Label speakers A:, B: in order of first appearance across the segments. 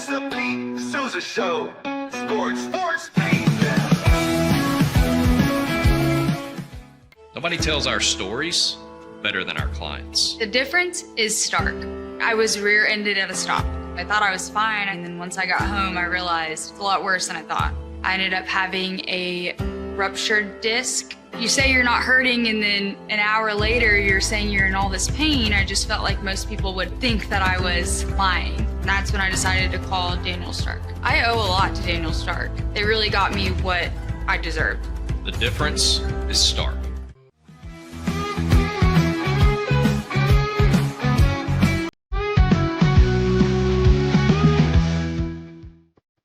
A: It's the Pete Sousa Show. Sports, Pete.
B: Nobody tells our stories better than our clients.
C: The difference is stark. I was rear-ended at a stop. I thought I was fine, and then once I got home, I realized it's a lot worse than I thought. I ended up having a ruptured disc. You say you're not hurting, and then an hour later, you're saying you're in all this pain. I just felt like most people would think that I was lying. And that's when I decided to call Daniel Stark. I owe a lot to Daniel Stark. They really got me what I deserved.
B: The difference is stark.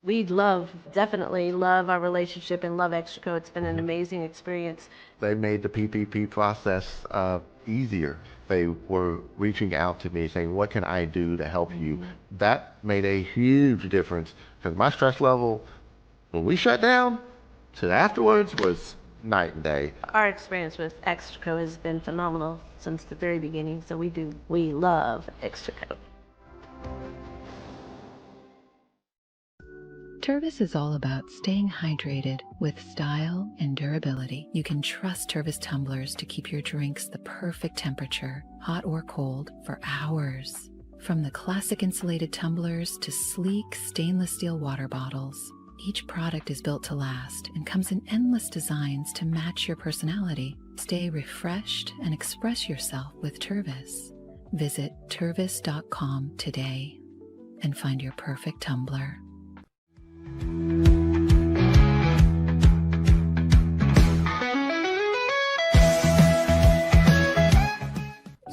D: We definitely love our relationship and love Extraco. It's been an amazing experience.
E: They made the PPP process easier. They were reaching out to me saying, what can I do to help you? That made a huge difference because my stress level, when we shut down, to afterwards was night and day.
D: Our experience with Extraco has been phenomenal since the very beginning, so we love Extraco.
F: Tervis is all about staying hydrated with style and durability. You can trust Tervis tumblers to keep your drinks the perfect temperature, hot or cold, for hours. From the classic insulated tumblers to sleek stainless steel water bottles, each product is built to last and comes in endless designs to match your personality. Stay refreshed and express yourself with Tervis. Visit tervis.com today and find your perfect tumbler.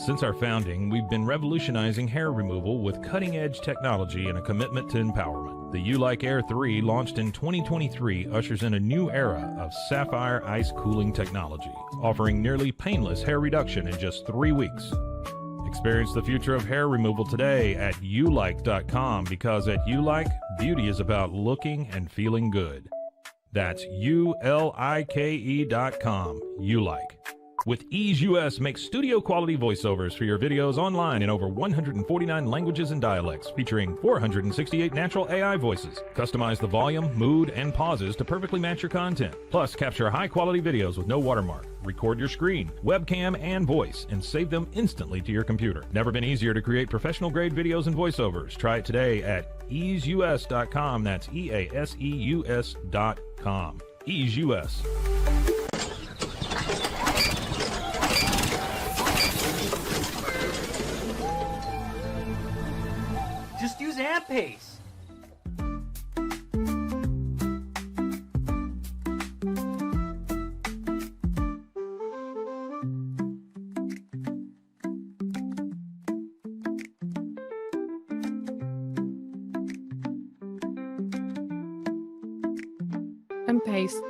G: Since our founding, we've been revolutionizing hair removal with cutting-edge technology and a commitment to empowerment. The U-Like Air 3, launched in 2023, ushers in a new era of sapphire ice cooling technology, offering nearly painless hair reduction in just 3 weeks. Experience the future of hair removal today at ulike.com, because at Ulike, beauty is about looking and feeling good. That's ulike.com. Ulike. With Ease US, make studio quality voiceovers for your videos online in over 149 languages and dialects, featuring 468 natural AI voices. Customize the volume, mood, and pauses to perfectly match your content. Plus, capture high quality videos with no watermark. Record your screen, webcam, and voice, and save them instantly to your computer. Never been easier to create professional grade videos and voiceovers. Try it today at easeus.com. That's EASEUS.com. Ease US.
H: Just use AMP-Pace.
I: AMP-Pace.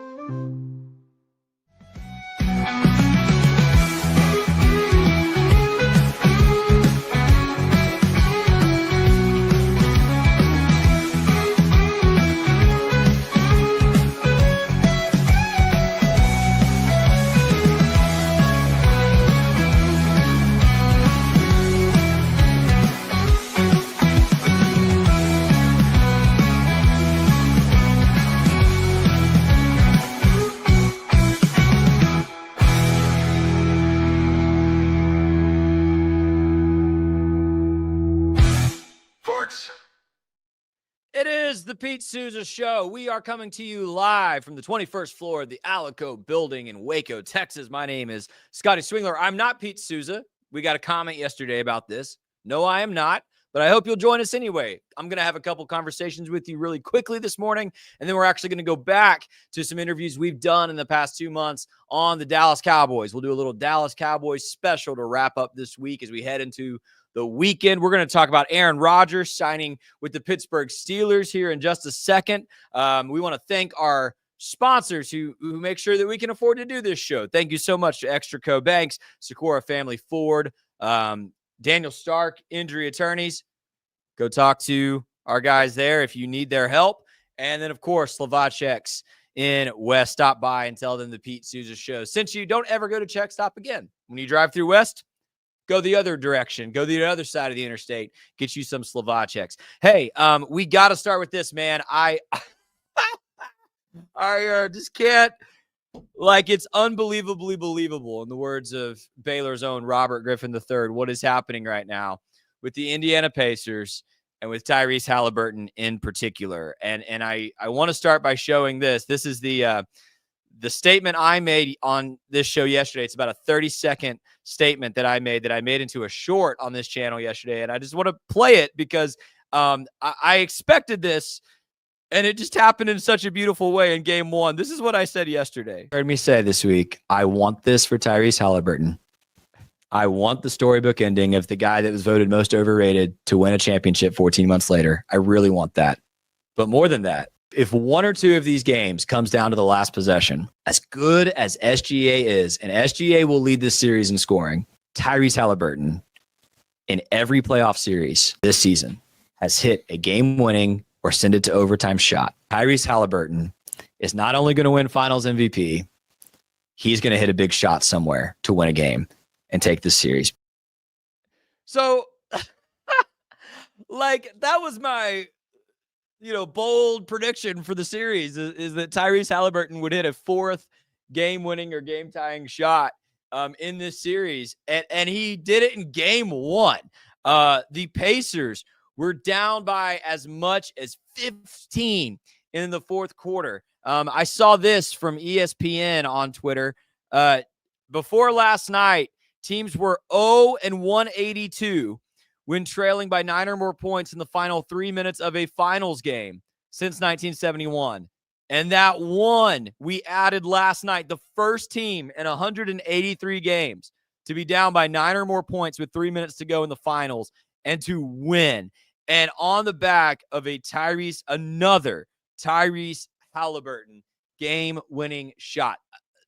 J: It is the Pete Sousa Show. We are coming to you live from the 21st floor of the Alico building in Waco, Texas. My name is Scotty Swingler. I'm not Pete Sousa. We got a comment yesterday about this. No, I am not, but I hope you'll join us anyway. I'm going to have a couple conversations with you really quickly this morning, and then we're actually going to go back to some interviews we've done in the past 2 months on the Dallas Cowboys. We'll do a little Dallas Cowboys special to wrap up this week as we head into the weekend. We're going to talk about Aaron Rodgers signing with the Pittsburgh Steelers here in just a second. We want to thank our sponsors who make sure that we can afford to do this show. Thank you so much to Extraco Banks, Socorro Family Ford, Daniel Stark, Injury Attorneys. Go talk to our guys there if you need their help. And then, of course, Slovacek's in West. Stop by and tell them the Pete Sousa Show. Since you don't ever go to Czech, stop again. When you drive through West, Go the other direction. Go the other side of the interstate. Get you some Slovaceks. Hey, we got to start with this, man. I just can't. Like, it's unbelievably believable, in the words of Baylor's own Robert Griffin III, what is happening right now with the Indiana Pacers and with Tyrese Haliburton in particular. And I want to start by showing this. This is the statement I made on this show yesterday. It's about a 30-second statement that I made into a short on this channel yesterday. And I just want to play it because I expected this. And it just happened in such a beautiful way in game one. This is what I said yesterday. Heard me say this week, I want this for Tyrese Haliburton. I want the storybook ending of the guy that was voted most overrated to win a championship 14 months later. I really want that. But more than that, if one or two of these games comes down to the last possession, as good as SGA is, and SGA will lead this series in scoring, Tyrese Haliburton in every playoff series this season has hit a game-winning or send it to overtime shot. Tyrese Haliburton is not only going to win finals MVP, he's going to hit a big shot somewhere to win a game and take this series. So, like, that was my, bold prediction for the series is that Tyrese Haliburton would hit a fourth game-winning or game-tying shot in this series. And he did it in game one. The Pacers were down by as much as 15 in the fourth quarter. I saw this from ESPN on Twitter. Before last night, teams were 0-182 when trailing by 9 or more points in the final 3 minutes of a finals game since 1971. And that one we added last night, the first team in 183 games to be down by 9 or more points with 3 minutes to go in the finals and to win. And on the back of another Tyrese Haliburton game-winning shot.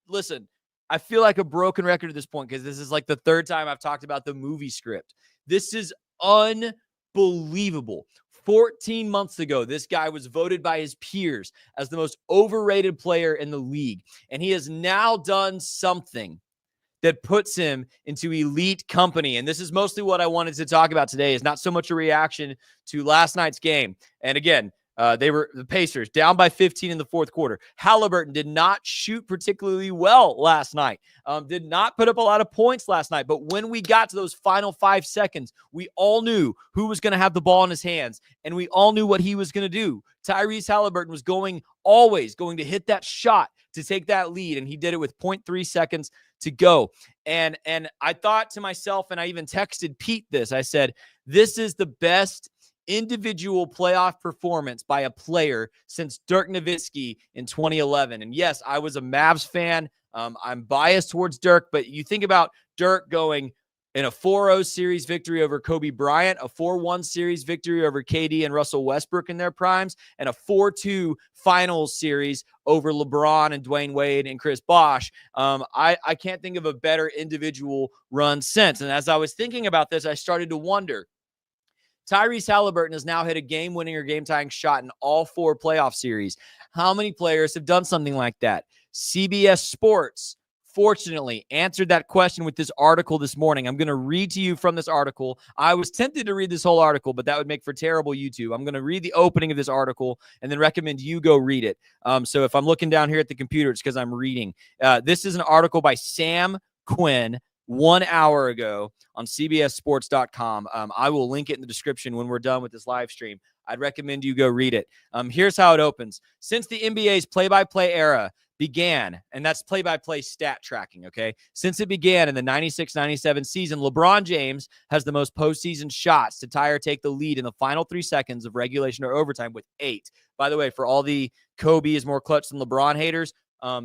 J: Listen, I feel like a broken record at this point because this is like the third time I've talked about the movie script. This is unbelievable. 14 months ago, this guy was voted by his peers as the most overrated player in the league. And he has now done something that puts him into elite company. And this is mostly what I wanted to talk about today, is not so much a reaction to last night's game. And again, they were the Pacers down by 15 in the fourth quarter. Haliburton did not shoot particularly well last night, did not put up a lot of points last night. But when we got to those final 5 seconds, we all knew who was going to have the ball in his hands, and we all knew what he was going to do. Tyrese Haliburton was always going to hit that shot to take that lead, and he did it with 0.3 seconds to go. And I thought to myself, and I even texted Pete this, I said, this is the best individual playoff performance by a player since Dirk Nowitzki in 2011. And yes, I was a Mavs fan. I'm biased towards Dirk, but you think about Dirk going in a 4-0 series victory over Kobe Bryant, a 4-1 series victory over KD and Russell Westbrook in their primes, and a 4-2 finals series over LeBron and Dwayne Wade and Chris Bosh. I can't think of a better individual run since. And as I was thinking about this, I started to wonder, Tyrese Haliburton has now hit a game-winning or game-tying shot in all 4 playoff series. How many players have done something like that? CBS Sports, fortunately, answered that question with this article this morning. I'm going to read to you from this article. I was tempted to read this whole article, but that would make for terrible YouTube. I'm going to read the opening of this article and then recommend you go read it. So if I'm looking down here at the computer, it's because I'm reading. This is an article by Sam Quinn 1 hour ago on CBSSports.com. I will link it in the description when we're done with this live stream. I'd recommend you go read it. Here's how it opens. Since the NBA's play-by-play era began, and that's play-by-play stat tracking, okay? Since it began in the 96-97 season, LeBron James has the most postseason shots to tie or take the lead in the final 3 seconds of regulation or overtime with 8. By the way, for all the Kobe is more clutch than LeBron haters,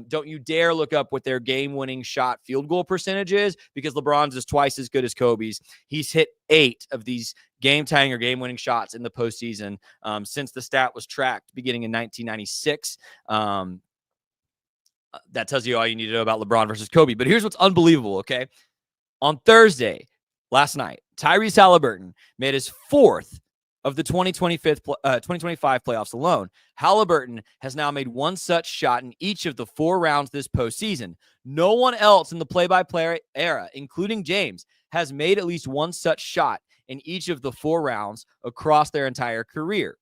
J: don't you dare look up what their game-winning shot field goal percentage is, because LeBron's is twice as good as Kobe's. He's hit 8 of these game-tying or game-winning shots in the postseason since the stat was tracked beginning in 1996. That tells you all you need to know about LeBron versus Kobe. But here's what's unbelievable, okay? On Thursday, last night, Tyrese Haliburton made his 4th of the 2025 playoffs alone. Haliburton has now made 1 such shot in each of the 4 rounds this postseason. No one else in the play-by-play era, including James, has made at least one such shot in each of the 4 rounds across their entire career.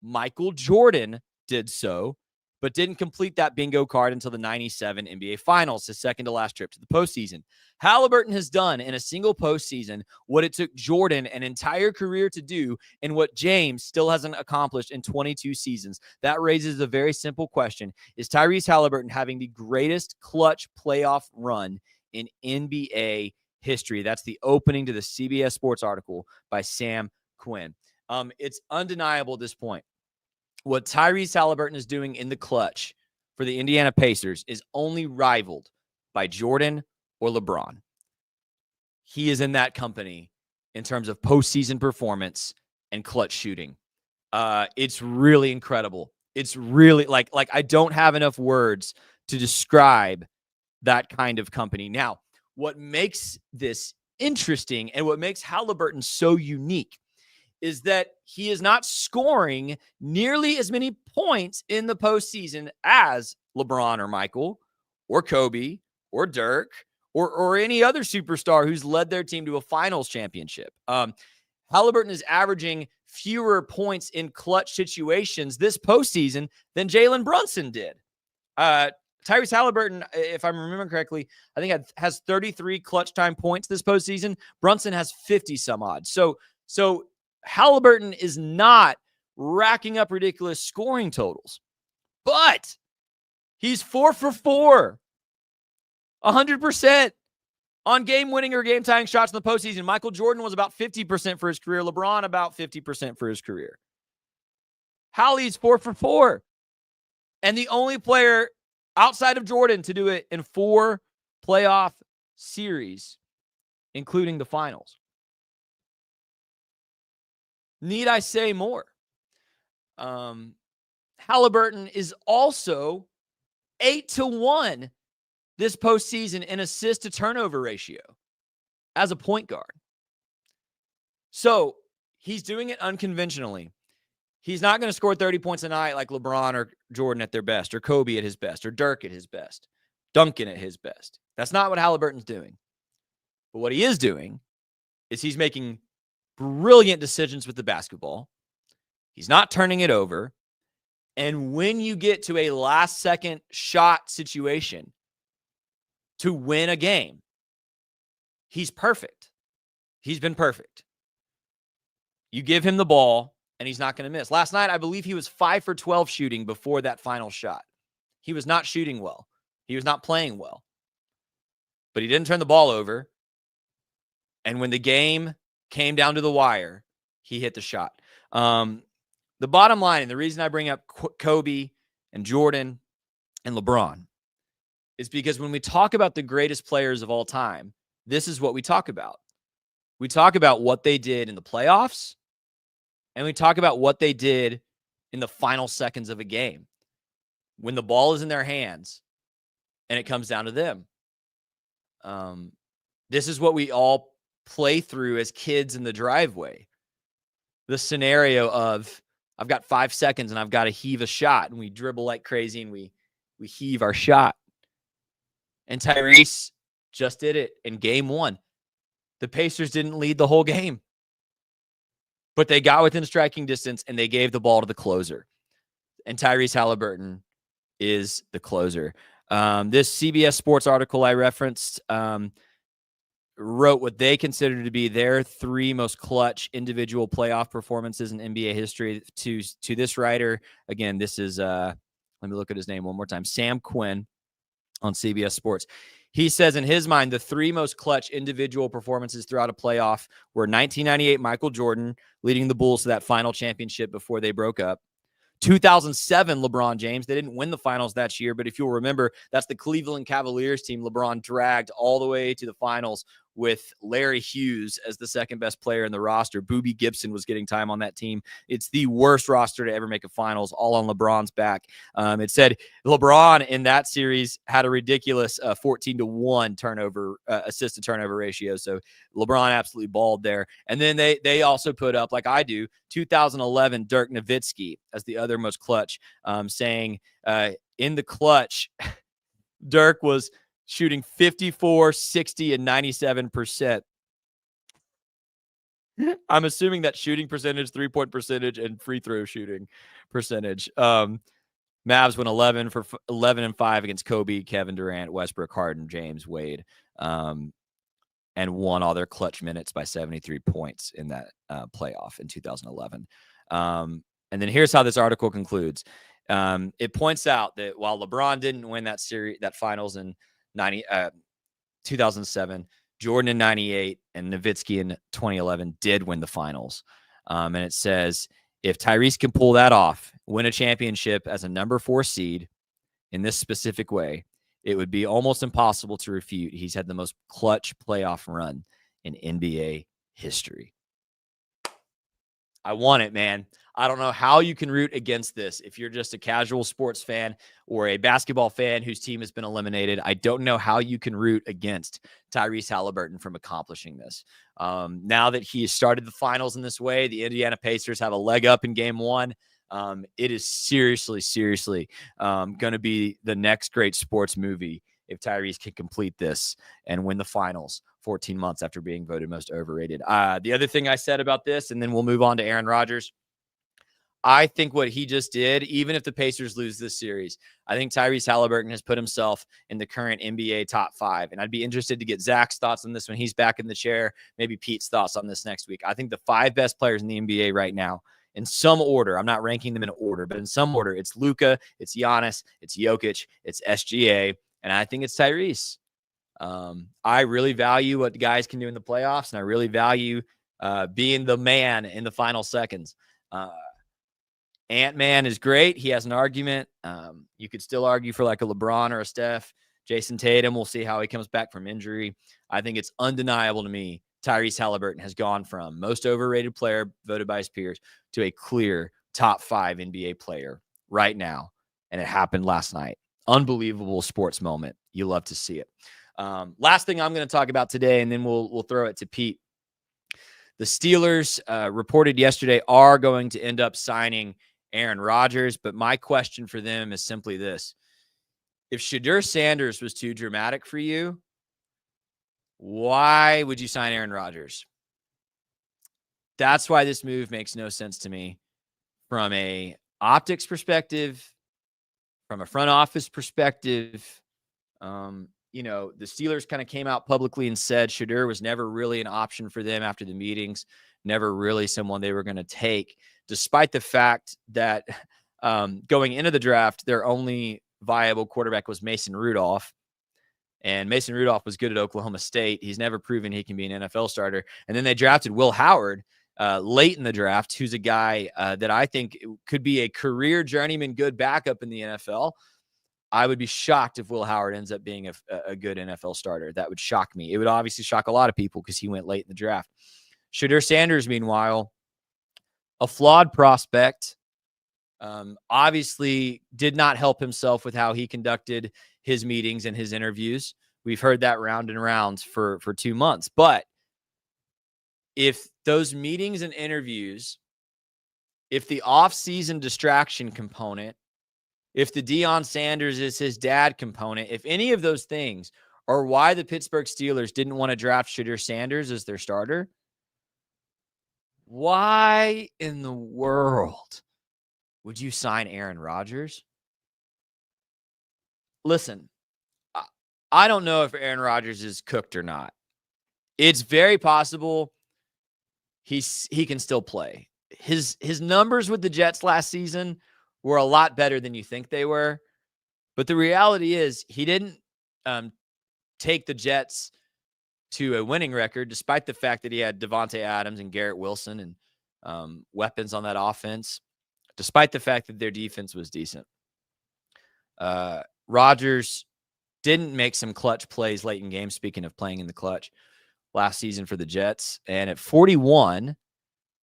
J: Michael Jordan did so, but didn't complete that bingo card until the 97 NBA Finals, his second to last trip to the postseason. Haliburton has done in a single postseason what it took Jordan an entire career to do and what James still hasn't accomplished in 22 seasons. That raises a very simple question. Is Tyrese Haliburton having the greatest clutch playoff run in NBA history? That's the opening to the CBS Sports article by Sam Quinn. It's undeniable at this point. What Tyrese Haliburton is doing in the clutch for the Indiana Pacers is only rivaled by Jordan or LeBron. He is in that company in terms of postseason performance and clutch shooting. It's really incredible. It's really like I don't have enough words to describe that kind of company. Now, what makes this interesting and what makes Haliburton so unique is that he is not scoring nearly as many points in the postseason as LeBron or Michael or Kobe or Dirk or any other superstar who's led their team to a finals championship. Haliburton is averaging fewer points in clutch situations this postseason than Jalen Brunson did. Tyrese Haliburton, if I'm remembering correctly, I think has 33 clutch time points this postseason. Brunson has 50 some odd. So Haliburton is not racking up ridiculous scoring totals, but he's 4 for 4, 100% on game-winning or game-tying shots in the postseason. Michael Jordan was about 50% for his career. LeBron about 50% for his career. Hallie's 4 for 4, and the only player outside of Jordan to do it in 4 playoff series, including the finals. Need I say more? Haliburton is also 8-1 this postseason in assist to turnover ratio as a point guard. So he's doing it unconventionally. He's not going to score 30 points a night like LeBron or Jordan at their best, or Kobe at his best, or Dirk at his best, Duncan at his best. That's not what Haliburton's doing. But what he is doing is he's making brilliant decisions with the basketball. He's not turning it over. And when you get to a last-second shot situation to win a game, he's perfect. He's been perfect. You give him the ball, and he's not going to miss. Last night, I believe he was 5 for 12 shooting before that final shot. He was not shooting well. He was not playing well. But he didn't turn the ball over. And when the game came down to the wire, he hit the shot. The bottom line, and the reason I bring up Kobe and Jordan and LeBron, is because when we talk about the greatest players of all time, this is what we talk about. We talk about what they did in the playoffs, and we talk about what they did in the final seconds of a game when the ball is in their hands and it comes down to them. This is what we all play through as kids in the driveway. The scenario of, I've got 5 seconds and I've got to heave a shot, and we dribble like crazy and we heave our shot. And Tyrese just did it in game 1. The Pacers didn't lead the whole game, but they got within striking distance and they gave the ball to the closer. And Tyrese Haliburton is the closer. This CBS Sports article I referenced wrote what they consider to be their 3 most clutch individual playoff performances in NBA history. To this writer, again, this is, let me look at his name one more time, Sam Quinn on CBS Sports. He says in his mind, the 3 most clutch individual performances throughout a playoff were 1998 Michael Jordan leading the Bulls to that final championship before they broke up. 2007 LeBron James. They didn't win the finals that year, but if you'll remember, that's the Cleveland Cavaliers team LeBron dragged all the way to the finals with Larry Hughes as the second best player in the roster. Boobie Gibson was getting time on that team. It's the worst roster to ever make a finals, all on LeBron's back. It said LeBron in that series had a ridiculous 14-1 turnover assist to turnover ratio. So LeBron absolutely balled there. And then they also put up, like I do, 2011 Dirk Nowitzki as the other most clutch, saying in the clutch, Dirk was shooting 54, 60, and 97% I'm assuming that shooting percentage, 3-point percentage, and free throw shooting percentage. Mavs went 11-5 against Kobe, Kevin Durant, Westbrook, Harden, James, Wade, and won all their clutch minutes by 73 points in that playoff in 2011. And then here's how this article concludes. It points out that while LeBron didn't win that series, that finals in 2007, Jordan in 98 and Nowitzki in 2011 did win the finals. And it says, if Tyrese can pull that off, win a championship as a number 4 seed in this specific way, it would be almost impossible to refute. He's had the most clutch playoff run in NBA history. I want it, man. I don't know how you can root against this. If you're just a casual sports fan or a basketball fan whose team has been eliminated, I don't know how you can root against Tyrese Haliburton from accomplishing this. Now that he has started the finals in this way, the Indiana Pacers have a leg up in game 1. It is seriously going to be the next great sports movie if Tyrese can complete this and win the finals 14 months after being voted most overrated. The other thing I said about this, and then we'll move on to Aaron Rodgers, I think what he just did, even if the Pacers lose this series, I think Tyrese Haliburton has put himself in the current NBA top 5. And I'd be interested to get Zach's thoughts on this when he's back in the chair, maybe Pete's thoughts on this next week. I think the 5 best players in the NBA right now, in some order, I'm not ranking them in order, but in some order, it's Luka, it's Giannis, it's Jokic, it's SGA, and I think it's Tyrese. I really value what the guys can do in the playoffs, and I really value being the man in the final seconds. Ant-Man is great. He has an argument. You could still argue for like a LeBron or a Steph. Jason Tatum, we'll see how he comes back from injury. I think it's undeniable to me Tyrese Haliburton has gone from most overrated player voted by his peers to a clear top 5 NBA player right now. And it happened last night. Unbelievable sports moment. You love to see it. Last thing I'm going to talk about today, and then we'll throw it to Pete. The Steelers reported yesterday are going to end up signing Aaron Rodgers, but my question for them is simply this. If Shedeur Sanders was too dramatic for you, why would you sign Aaron Rodgers? That's why this move makes no sense to me from a optics perspective, from a front office perspective. The Steelers kind of came out publicly and said Shedeur was never really an option for them after the meetings, never really someone they were going to take, despite the fact that going into the draft, their only viable quarterback was Mason Rudolph. And Mason Rudolph was good at Oklahoma State. He's never proven he can be an NFL starter. And then they drafted Will Howard late in the draft, who's a guy that I think could be a career journeyman, good backup in the NFL. I would be shocked if Will Howard ends up being a good NFL starter. That would shock me. It would obviously shock a lot of people because he went late in the draft. Shedeur Sanders, meanwhile, a flawed prospect, obviously did not help himself with how he conducted his meetings and his interviews. We've heard that round and rounds for 2 months. But if those meetings and interviews, if the off-season distraction component, if the Deion Sanders is his dad component, if any of those things are why the Pittsburgh Steelers didn't want to draft Shedeur Sanders as their starter, why in the world would you sign Aaron Rodgers? Listen, I don't know if Aaron Rodgers is cooked or not. It's very possible he can still play. His numbers with the Jets last season were a lot better than you think they were. But the reality is he didn't take the Jets to a winning record, despite the fact that he had Devontae Adams and Garrett Wilson and weapons on that offense, despite the fact that their defense was decent. Rodgers didn't make some clutch plays late in games, speaking of playing in the clutch, last season for the Jets. And at 41,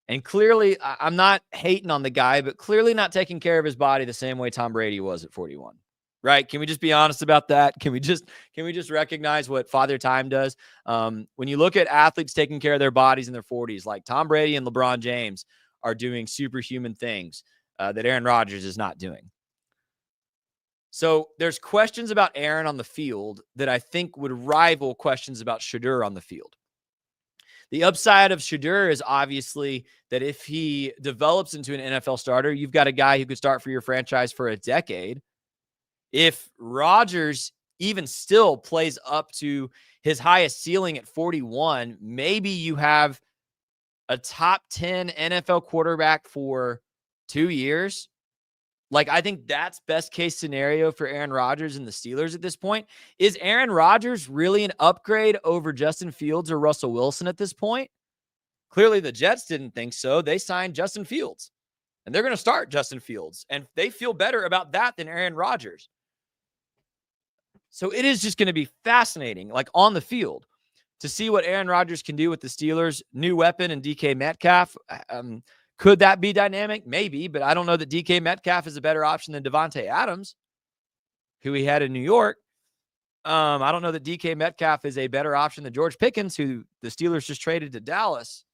J: and clearly, I'm not hating on the guy, but clearly not taking care of his body the same way Tom Brady was at 41. Right? Can we just be honest about that? Can we just recognize what Father Time does? When you look at athletes taking care of their bodies in their 40s, like Tom Brady and LeBron James are doing superhuman things that Aaron Rodgers is not doing. So there's questions about Aaron on the field that I think would rival questions about Shedeur on the field. The upside of Shedeur is obviously that if he develops into an NFL starter, you've got a guy who could start for your franchise for a decade. If Rodgers even still plays up to his highest ceiling at 41, maybe you have a top 10 NFL quarterback for 2 years. Like, I think that's best case scenario for Aaron Rodgers and the Steelers at this point. Is Aaron Rodgers really an upgrade over Justin Fields or Russell Wilson at this point? Clearly, the Jets didn't think so. They signed Justin Fields, and they're going to start Justin Fields, and they feel better about that than Aaron Rodgers. So it is just going to be fascinating, like on the field, to see what Aaron Rodgers can do with the Steelers' new weapon and DK Metcalf. Could that be dynamic? Maybe, but I don't know that DK Metcalf is a better option than Devontae Adams, who he had in New York. I don't know that DK Metcalf is a better option than George Pickens, who the Steelers just traded to Dallas.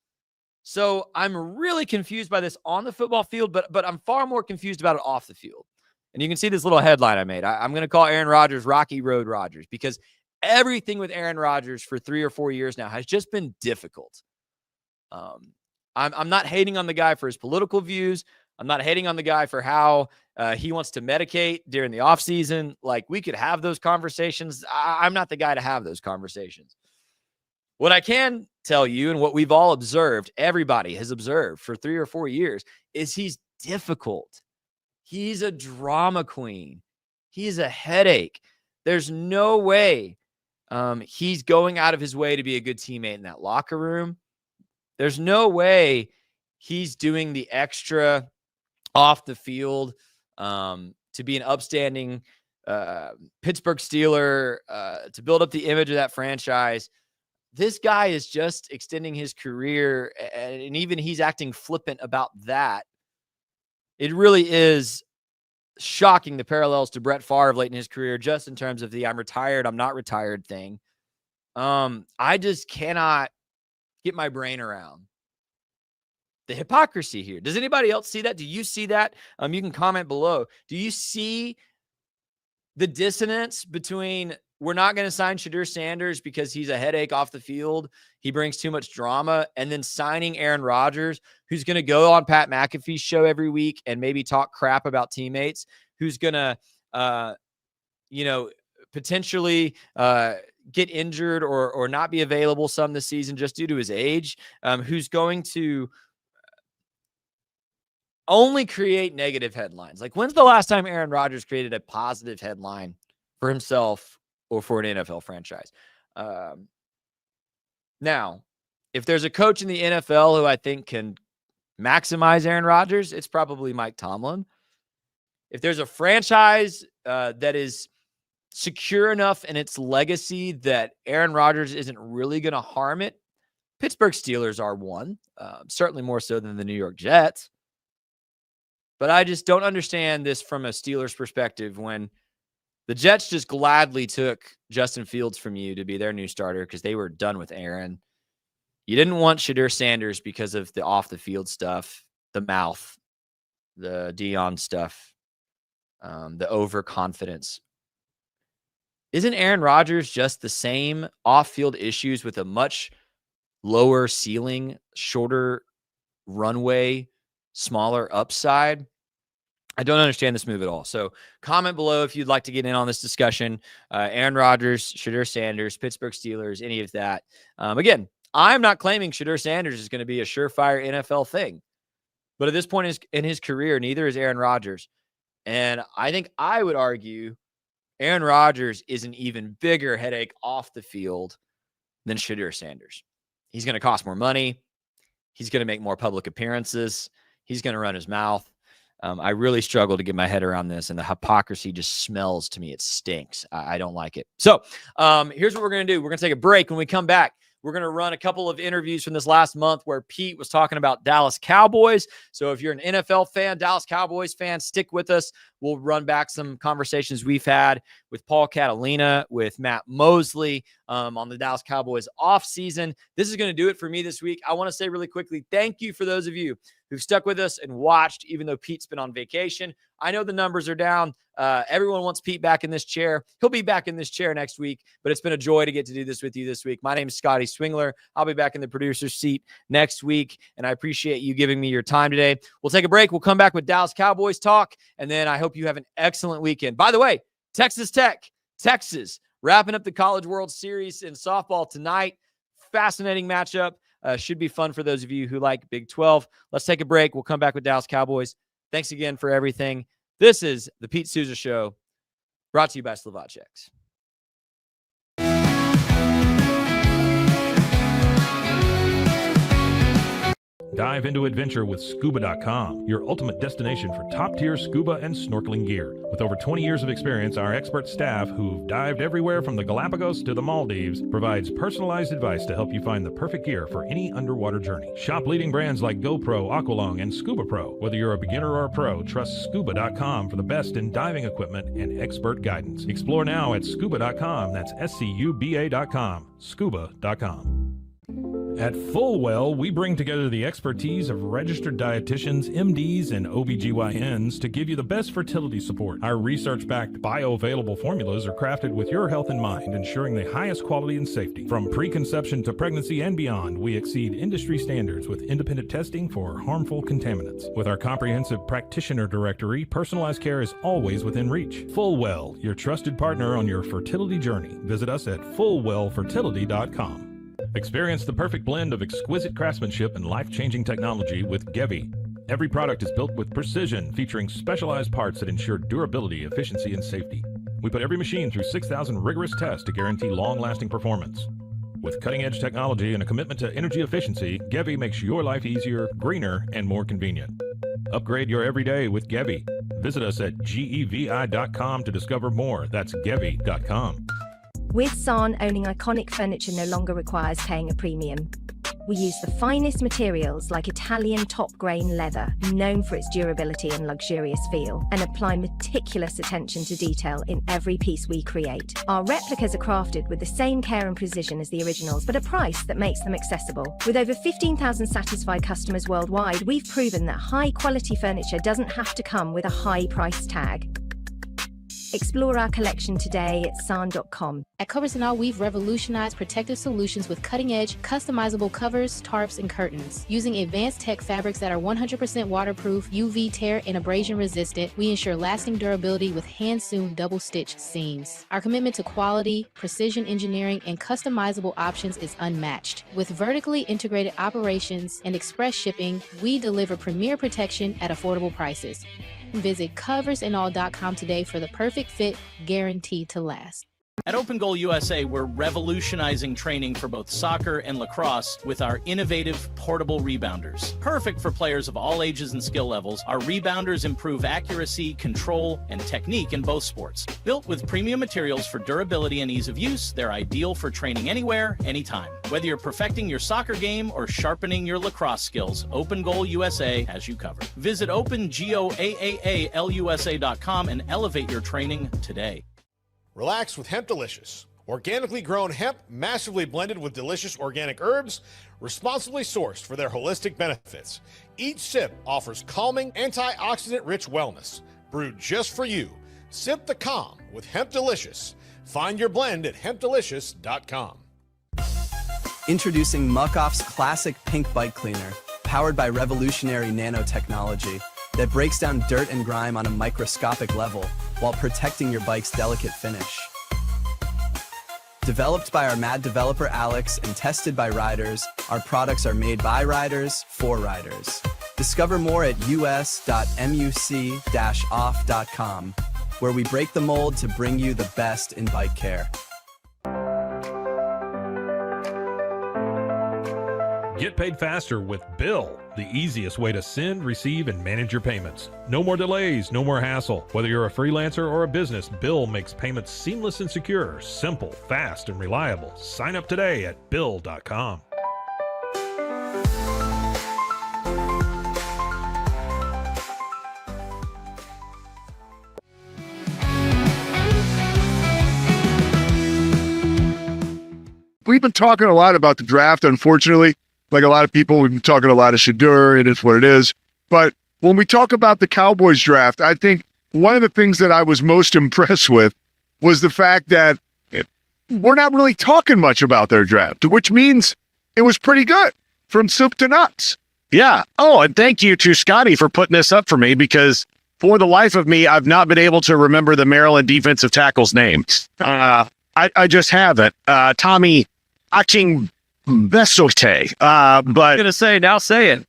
J: So I'm really confused by this on the football field, but I'm far more confused about it off the field. And you can see this little headline I made. I'm going to call Aaron Rodgers Rocky Road Rodgers, because everything with Aaron Rodgers for 3 or 4 years now has just been difficult. I'm not hating on the guy for his political views. I'm not hating on the guy for how he wants to medicate during the offseason. Like, we could have those conversations. I'm not the guy to have those conversations. What I can tell you, and what we've all observed, everybody has observed for 3 or 4 years, is he's difficult. He's a drama queen. He's a headache. There's no way he's going out of his way to be a good teammate in that locker room. There's no way he's doing the extra off the field to be an upstanding Pittsburgh Steeler, to build up the image of that franchise. This guy is just extending his career, and even he's acting flippant about that. It really is shocking, the parallels to Brett Favre late in his career, just in terms of the I'm retired, I'm not retired thing. I just cannot get my brain around the hypocrisy here. Does anybody else see that? Do you see that? You can comment below. Do you see the dissonance between we're not going to sign Shedeur Sanders because he's a headache off the field, he brings too much drama, and then signing Aaron Rodgers, who's going to go on Pat McAfee's show every week and maybe talk crap about teammates, who's going to, potentially get injured or not be available some this season just due to his age, who's going to only create negative headlines. Like, when's the last time Aaron Rodgers created a positive headline for himself or for an NFL franchise? Now, if there's a coach in the NFL who I think can maximize Aaron Rodgers, it's probably Mike Tomlin. If there's a franchise that is secure enough in its legacy that Aaron Rodgers isn't really going to harm it, Pittsburgh Steelers are one, certainly more so than the New York Jets. But I just don't understand this from a Steelers perspective, when the Jets just gladly took Justin Fields from you to be their new starter because they were done with Aaron. You didn't want Shedeur Sanders because of the off-the-field stuff, the mouth, the Dion stuff, the overconfidence. Isn't Aaron Rodgers just the same off-field issues with a much lower ceiling, shorter runway, smaller upside? I don't understand this move at all. So comment below if you'd like to get in on this discussion. Aaron Rodgers, Shedeur Sanders, Pittsburgh Steelers, any of that. Again, I'm not claiming Shedeur Sanders is going to be a surefire NFL thing. But at this point in his career, neither is Aaron Rodgers. And I think I would argue Aaron Rodgers is an even bigger headache off the field than Shedeur Sanders. He's going to cost more money. He's going to make more public appearances. He's going to run his mouth. I really struggle to get my head around this, and the hypocrisy just smells to me. It stinks. I don't like it. So here's what we're going to do. We're going to take a break. When we come back, we're going to run a couple of interviews from this last month where Pete was talking about Dallas Cowboys. So if you're an NFL fan, Dallas Cowboys fan, stick with us. We'll run back some conversations we've had with Paul Catalina, with Matt Mosley, on the Dallas Cowboys off season. This is going to do it for me this week. I want to say really quickly, thank you for those of you who've stuck with us and watched, even though Pete's been on vacation. I know the numbers are down. Everyone wants Pete back in this chair. He'll be back in this chair next week, but it's been a joy to get to do this with you this week. My name is Scotty Swingler. I'll be back in the producer's seat next week, and I appreciate you giving me your time today. We'll take a break. We'll come back with Dallas Cowboys talk, and then I hope you have an excellent weekend. By the way, Texas Tech, Texas, wrapping up the College World Series in softball tonight. Fascinating matchup. Should be fun for those of you who like Big 12. Let's take a break. We'll come back with Dallas Cowboys. Thanks again for everything. This is the Pete Sousa Show, brought to you by Slovaceks.
G: Dive into adventure with Scuba.com, your ultimate destination for top-tier scuba and snorkeling gear. With over 20 years of experience, our expert staff, who've dived everywhere from the Galapagos to the Maldives, provides personalized advice to help you find the perfect gear for any underwater journey. Shop leading brands like GoPro, Aqualung, and Scuba Pro. Whether you're a beginner or a pro, trust Scuba.com for the best in diving equipment and expert guidance. Explore now at Scuba.com. That's SCUBA.com. Scuba.com. At Fullwell, we bring together the expertise of registered dietitians, MDs, and OBGYNs to give you the best fertility support. Our research-backed bioavailable formulas are crafted with your health in mind, ensuring the highest quality and safety. From preconception to pregnancy and beyond, we exceed industry standards with independent testing for harmful contaminants. With our comprehensive practitioner directory, personalized care is always within reach. Fullwell, your trusted partner on your fertility journey. Visit us at fullwellfertility.com. Experience the perfect blend of exquisite craftsmanship and life-changing technology with Gevi. Every product is built with precision, featuring specialized parts that ensure durability, efficiency, and safety. We put every machine through 6,000 rigorous tests to guarantee long-lasting performance. With cutting-edge technology and a commitment to energy efficiency, Gevi makes your life easier, greener, and more convenient. Upgrade your everyday with Gevi. Visit us at gevi.com to discover more. That's gevi.com.
I: With San, owning iconic furniture no longer requires paying a premium. We use the finest materials like Italian top-grain leather, known for its durability and luxurious feel, and apply meticulous attention to detail in every piece we create. Our replicas are crafted with the same care and precision as the originals, but a price that makes them accessible. With over 15,000 satisfied customers worldwide, we've proven that high-quality furniture doesn't have to come with a high price tag. Explore our collection today at san.com.
K: At Covers & All, we've revolutionized protective solutions with cutting-edge, customizable covers, tarps, and curtains. Using advanced tech fabrics that are 100% waterproof, UV tear, and abrasion resistant, we ensure lasting durability with hand-sewn double-stitch seams. Our commitment to quality, precision engineering, and customizable options is unmatched. With vertically integrated operations and express shipping, we deliver premier protection at affordable prices. Visit coversandall.com today for the perfect fit, guaranteed to last.
L: At Open Goal USA, we're revolutionizing training for both soccer and lacrosse with our innovative portable rebounders. Perfect for players of all ages and skill levels, our rebounders improve accuracy, control, and technique in both sports. Built with premium materials for durability and ease of use, they're ideal for training anywhere, anytime. Whether you're perfecting your soccer game or sharpening your lacrosse skills, Open Goal USA has you covered. Visit OpenGoaalusa.com and elevate your training today.
M: Relax with Hemp Delicious. Organically grown hemp, massively blended with delicious organic herbs, responsibly sourced for their holistic benefits. Each sip offers calming, antioxidant-rich wellness. Brewed just for you. Sip the calm with Hemp Delicious. Find your blend at hempdelicious.com.
N: Introducing Muck-Off's classic pink bike cleaner, powered by revolutionary nanotechnology that breaks down dirt and grime on a microscopic level while protecting your bike's delicate finish. Developed by our mad developer Alex and tested by riders, our products are made by riders for riders. Discover more at us.muc-off.com, where we break the mold to bring you the best in bike care.
G: Get paid faster with Bill, the easiest way to send, receive, and manage your payments. No more delays, no more hassle. Whether you're a freelancer or a business, Bill makes payments seamless and secure, simple, fast, and reliable. Sign up today at Bill.com.
O: we've been talking a lot about the draft, unfortunately. Like a lot of people, we've been talking a lot of Shadur, it is what it is. But when we talk about the Cowboys draft, I think one of the things that I was most impressed with was the fact that we're not really talking much about their draft, which means it was pretty good from soup to nuts.
P: Yeah. Oh, and thank you to Scotty for putting this up for me, because for the life of me, I've not been able to remember the Maryland defensive tackle's name. I just haven't. Tommy Aking Besote. But
J: I'm gonna say, now say it.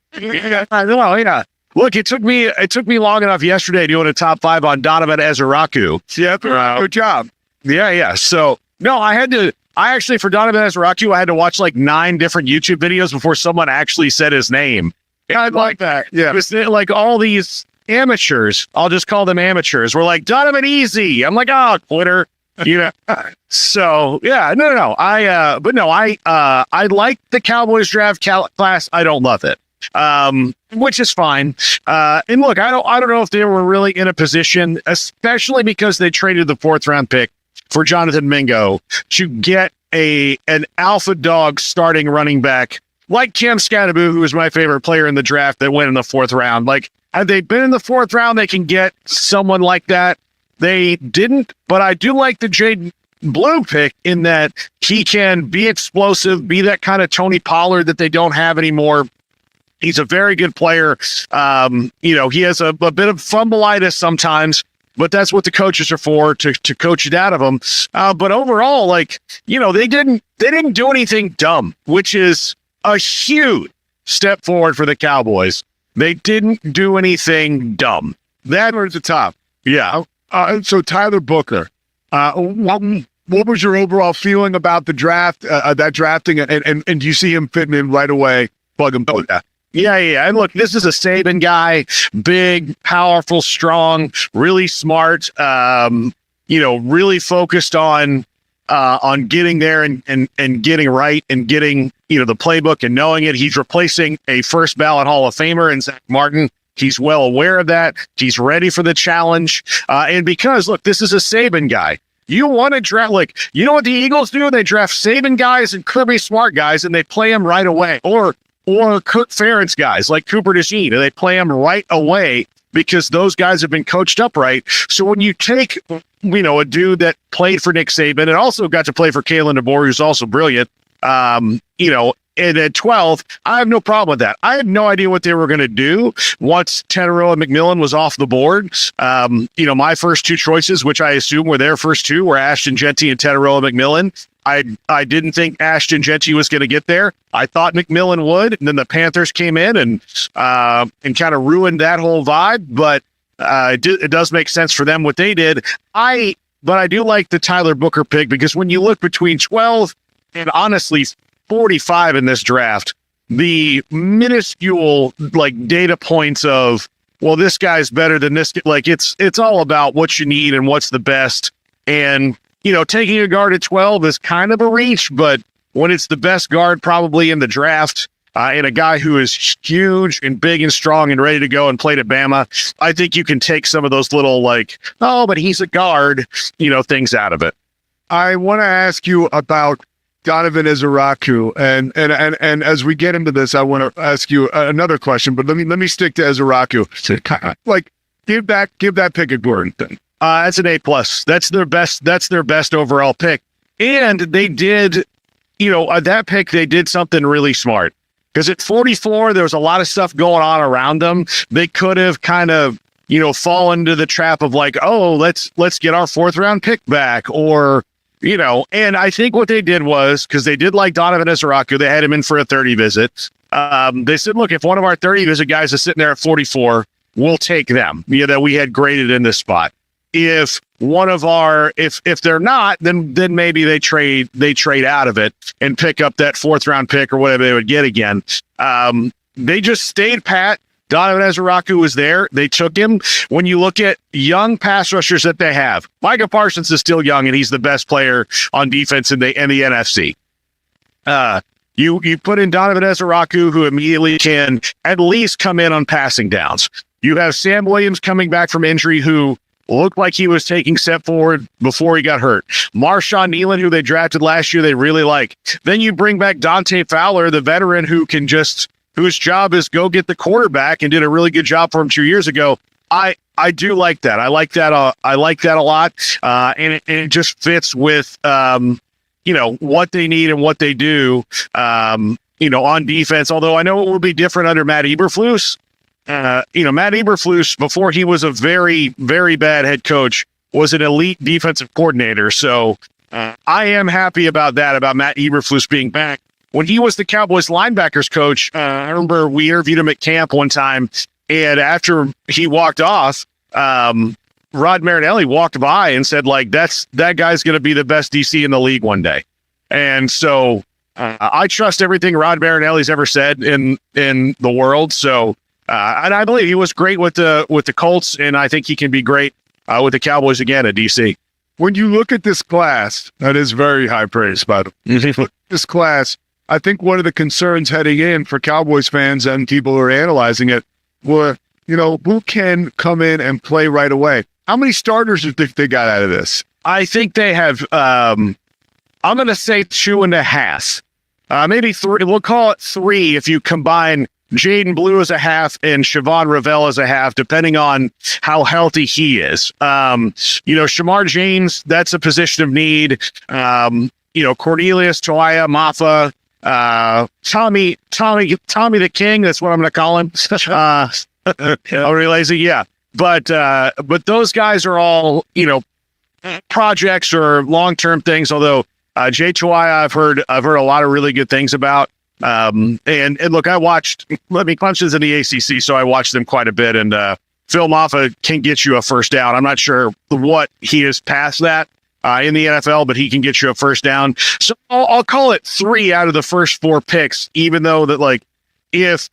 P: No, yeah. Look, it took me long enough yesterday doing a top 5 on Donovan Ezeraku.
O: Yep. Good job.
P: Yeah. So no, I actually, for Donovan Ezeraku, I had to watch like 9 different YouTube videos before someone actually said his name.
O: I like that. Yeah.
P: It was like all these amateurs, I'll just call them amateurs, were like, Donovan Easy. I'm like, oh, quitter. So yeah, no. I like the Cowboys draft class. I don't love it. Which is fine. And look, I don't know if they were really in a position, especially because they traded the 4th round pick for Jonathan Mingo, to get an alpha dog starting running back like Cam Scadaboo, who was my favorite player in the draft, that went in the 4th round. Like, had they been in the 4th round, they can get someone like that. They didn't, but I do like the Jaden Blue pick in that he can be explosive, be that kind of Tony Pollard that they don't have anymore. He's a very good player. He has a bit of fumbleitis sometimes, but that's what the coaches are for, to coach it out of him. But overall, they didn't do anything dumb, which is a huge step forward for the Cowboys. They didn't do anything dumb.
O: That was the top.
P: Yeah.
O: So Tyler Booker, what was your overall feeling about the draft, that drafting, and do you see him fitting in right away? Plug him.
P: Yeah. And look, this is a Saban guy, big, powerful, strong, really smart, really focused on getting there and getting right and getting, the playbook and knowing it. He's replacing a first ballot Hall of Famer in Zach Martin. He's well aware of that. He's ready for the challenge. And because, look, this is a Saban guy. You want to draft, you know what the Eagles do? They draft Saban guys and Kirby Smart guys, and they play them right away. Or Kirk Ferentz guys like Cooper DeJean, and they play them right away because those guys have been coached up right. So when you take, a dude that played for Nick Saban and also got to play for Kalen DeBoer, who's also brilliant, and at 12, I have no problem with that. I had no idea what they were going to do once Teteroa McMillan was off the board. My first 2 choices, which I assume were their first 2, were Ashton Jeanty and Teteroa McMillan. I didn't think Ashton Jeanty was going to get there. I thought McMillan would, and then the Panthers came in and kind of ruined that whole vibe. But it does make sense for them what they did. But I do like the Tyler Booker pick, because when you look between 12 and honestly 45 in this draft, the minuscule data points of, well, this guy's better than this. It's all about what you need and what's the best. And taking a guard at 12 is kind of a reach, but when it's the best guard probably in the draft, and a guy who is huge and big and strong and ready to go and played at Bama, I think you can take some of those little but he's a guard, things out of it.
O: I want to ask you about Donovan Ezeraku, and as we get into this, I want to ask you another question. But let me stick to Ezeraku. Give that pick a Gordon thing.
P: That's an A+. That's their best overall pick. And they did, that pick, they did something really smart. Because at 44, there was a lot of stuff going on around them. They could have kind of, fallen into the trap of let's get our 4th round pick back, or, and I think what they did was, because they did like Donovan Ezeraku, they had him in for a 30 visit. They said, look, if one of our 30 visit guys is sitting there at 44, we'll take them, that we had graded in this spot. If one of our, if they're not, then maybe they trade out of it and pick up that 4th round pick or whatever they would get again. They just stayed pat. Donovan Ezeraku was there. They took him. When you look at young pass rushers that they have, Micah Parsons is still young and he's the best player on defense in the NFC. You put in Donovan Ezeraku, who immediately can at least come in on passing downs. You have Sam Williams coming back from injury, who looked like he was taking step forward before he got hurt. Marshawn Nealon, who they drafted last year, they really like. Then you bring back Dante Fowler, the veteran whose job is go get the quarterback and did a really good job for him 2 years ago. I do like that. I like that a lot. And it just fits with, what they need and what they do, on defense. Although I know it will be different under Matt Eberflus. Matt Eberflus, before he was a very, very bad head coach, was an elite defensive coordinator. So I am happy about that, about Matt Eberflus being back. When he was the Cowboys linebackers coach, I remember we interviewed him at camp one time, and after he walked off, Rod Marinelli walked by and said, like, that guy's going to be the best DC in the league one day. And so I trust everything Rod Marinelli's ever said in the world. So, and I believe he was great with the Colts, and I think he can be great with the Cowboys again at DC.
O: When you look at this class, that is very high praise, by the way. This class, I think one of the concerns heading in for Cowboys fans and people who are analyzing it were, who can come in and play right away? How many starters do you think they got out of this?
P: I think they have, I'm going to say 2.5. Maybe 3. We'll call it 3 if you combine Jaden Blue as a half and Siobhan Ravel as a half, depending on how healthy he is. Shamar James, that's a position of need. Cornelius, Toia, Mafa, Tommy the King, that's what I'm going to call him. I'm realizing, yeah. But those guys are all, projects or long-term things, although Jay Toia, I've heard a lot of really good things about. And look, Clemson's in the ACC, so I watched them quite a bit, and Phil Maffa can get you a first down. I'm not sure what he is past that in the NFL, but he can get you a first down. So I'll call it 3 out of the first 4 picks, even though that, like, if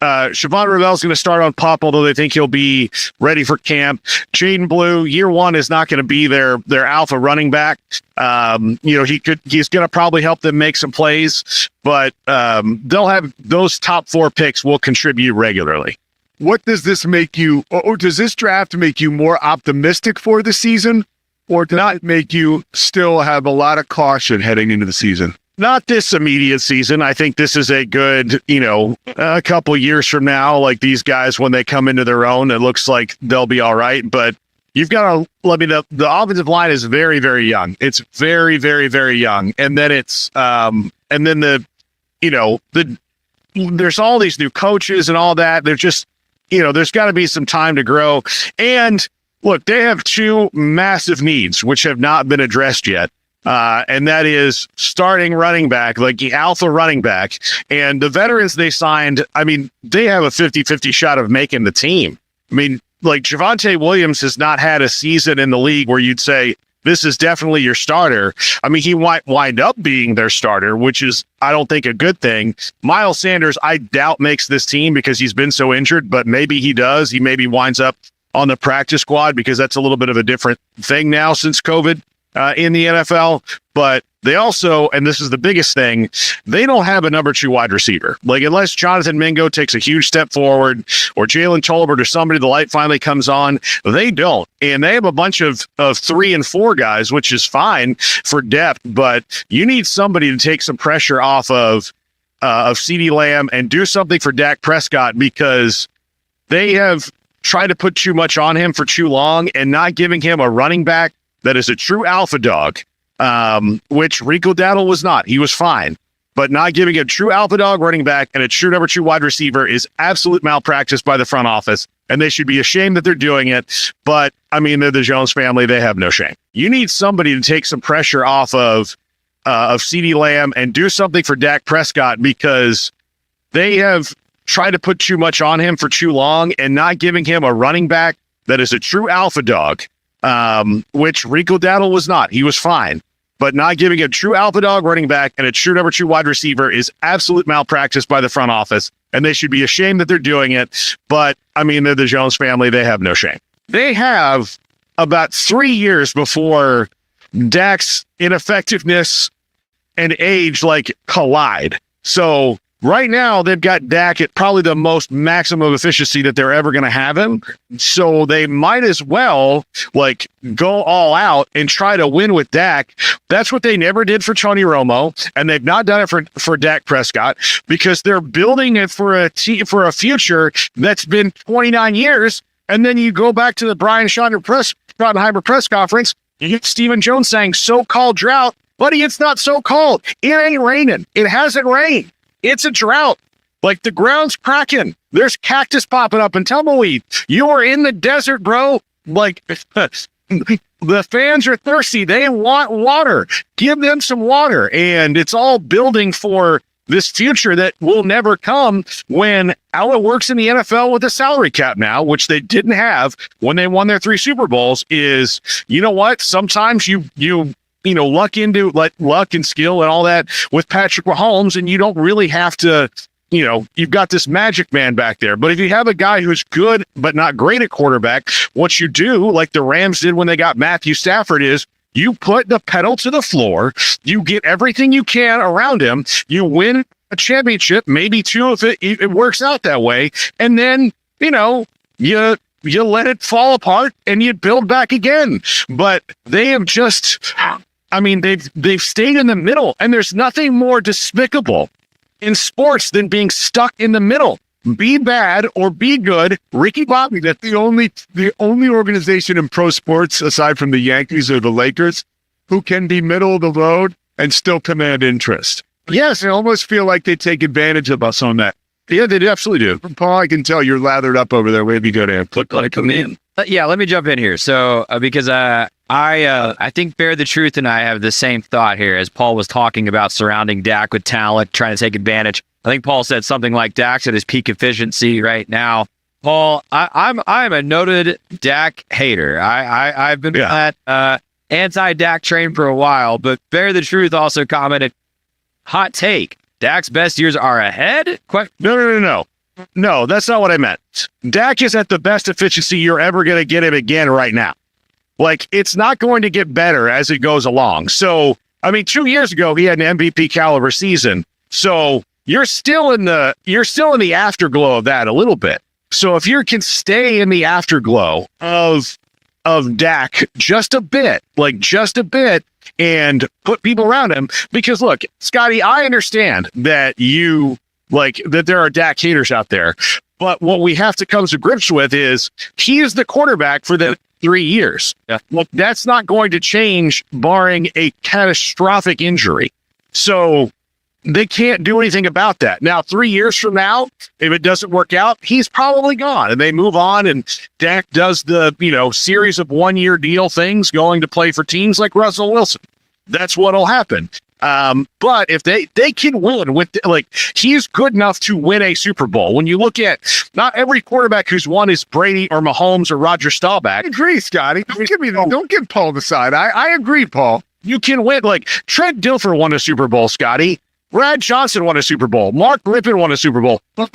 P: Siobhan Ravel's going to start on PUP, although they think he'll be ready for camp. Jaden Blue, year 1 is not going to be their alpha running back. He's going to probably help them make some plays, but they'll have those top 4 picks will contribute regularly.
O: What does this make you, or does this draft make you more optimistic for the season, or not make you still have a lot of caution heading into the season?
P: Not this immediate season. I think this is a good, a couple years from now, like these guys, when they come into their own, it looks like they'll be all right. But you've got to, the offensive line is very, very young. It's very, very, very young. And then it's, there's all these new coaches and all that. They're just, there's got to be some time to grow. And look, they have 2 massive needs, which have not been addressed yet. And that is starting running back, like the alpha running back. And the veterans they signed, they have a 50-50 shot of making the team. Like Javonte Williams has not had a season in the league where you'd say, this is definitely your starter. He might wind up being their starter, which is, I don't think, a good thing. Miles Sanders, I doubt makes this team because he's been so injured, but maybe he does. He maybe winds up on the practice squad because that's a little bit of a different thing now since COVID. In the NFL, but they also, and this is the biggest thing, they don't have a number 2 wide receiver. Like, unless Jonathan Mingo takes a huge step forward or Jalen Tolbert or somebody, the light finally comes on, they don't. And they have a bunch of 3 and 4 guys, which is fine for depth, but you need somebody to take some pressure off of CeeDee Lamb and do something for Dak Prescott, because they have tried to put too much on him for too long and not giving him a running back that is a true alpha dog, which Rico Dowdle was not. He was fine. But not giving a true alpha dog running back and a true number 2 wide receiver is absolute malpractice by the front office, and they should be ashamed that they're doing it. But, they're the Jones family. They have no shame. You need somebody to take some pressure off of CeeDee Lamb and do something for Dak Prescott, because they have tried to put too much on him for too long and not giving him a running back that is a true alpha dog, which Rico Dowdle was not. He was fine. But not giving a true alpha dog running back and a true number 2 wide receiver is absolute malpractice by the front office, and they should be ashamed that they're doing it. But, they're the Jones family. They have no shame. They have about 3 years before Dak's ineffectiveness and age, collide. So Right now, they've got Dak at probably the most maximum efficiency that they're ever going to have him. So they might as well like go all out and try to win with Dak. That's what they never did for Tony Romo, and they've not done it for Dak Prescott because they're building it for a future that's been 29 years. And then you go back to the Brian Schottenheimer press conference. You get Stephen Jones saying so-called drought. Buddy, it's not so-called. It ain't raining. It hasn't rained. It's a drought. Like the ground's cracking. There's cactus popping up and tumbleweed. You are in the desert, bro. Like the fans are thirsty. They want water. Give them some water. And it's all building for this future that will never come when Allen works in the NFL with a salary cap now, which they didn't have when they won their 3 Super Bowls. Is, you know what? Sometimes you luck into like luck and skill and all that with Patrick Mahomes, and you don't really have to, you've got this magic man back there. But if you have a guy who's good but not great at quarterback, what you do, like the Rams did when they got Matthew Stafford, is you put the pedal to the floor, you get everything you can around him, you win a championship, maybe 2 if it works out that way, and then, you let it fall apart and you build back again. But they have just, they've stayed in the middle, and there's nothing more despicable in sports than being stuck in the middle. Be bad or be good. Ricky Bobby, that's the only organization in pro sports aside from the Yankees or the Lakers who can be middle of the road and still command interest. Yes, I almost feel like they take advantage of us on that. Yeah, they absolutely do. Paul, I can tell you're lathered up over there. Where'd you go to look like come in?
J: Yeah, let me jump in here. So, because I think Bear the Truth and I have the same thought here as Paul was talking about surrounding Dak with talent, trying to take advantage. I think Paul said something like Dak's at his peak efficiency right now. Paul, I'm a noted Dak hater. I've been at anti-Dak train for a while, but Bear the Truth also commented, hot take, Dak's best years are ahead?
P: No, that's not what I meant. Dak is at the best efficiency you're ever going to get him again right now. Like, it's not going to get better as it goes along. So, 2 years ago, he had an MVP caliber season. So you're still in the afterglow of that a little bit. So if you can stay in the afterglow of Dak just a bit, and put people around him, because look, Scotty, I understand that that there are Dak haters out there, but what we have to come to grips with is he is the quarterback for the 3 years. Yeah. Look, that's not going to change barring a catastrophic injury. So they can't do anything about that. Now, 3 years from now, if it doesn't work out, he's probably gone, and they move on, and Dak does the, series of 1-year deal things, going to play for teams like Russell Wilson. That's what'll happen. But if they can win with, he's good enough to win a Super Bowl. When you look at, not every quarterback who's won is Brady or Mahomes or Roger Staubach.
O: I agree, Scotty. Don't give Paul the side. I agree, Paul.
P: You can win. Like Trent Dilfer won a Super Bowl, Scotty. Brad Johnson won a Super Bowl. Mark Rippon won a Super Bowl.
O: But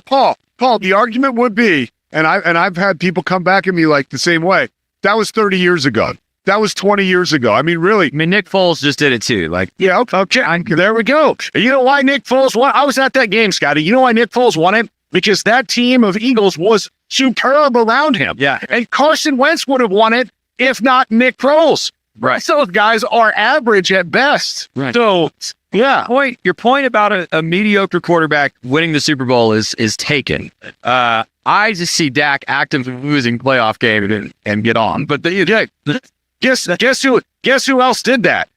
O: Paul, the argument would be, and I've had people come back at me like the same way. That was 30 years ago. That was 20 years ago. Really.
J: Nick Foles just did it too.
P: Okay, there we go. You know why Nick Foles won? I was at that game, Scotty. You know why Nick Foles won it? Because that team of Eagles was superb around him.
J: Yeah.
P: And Carson Wentz would have won it if not Nick Foles.
J: Right.
P: Those guys are average at best.
J: Right.
P: So, yeah.
J: Your point about a mediocre quarterback winning the Super Bowl is taken. I just see Dak actively losing playoff game and get on. But
P: guess who else did that?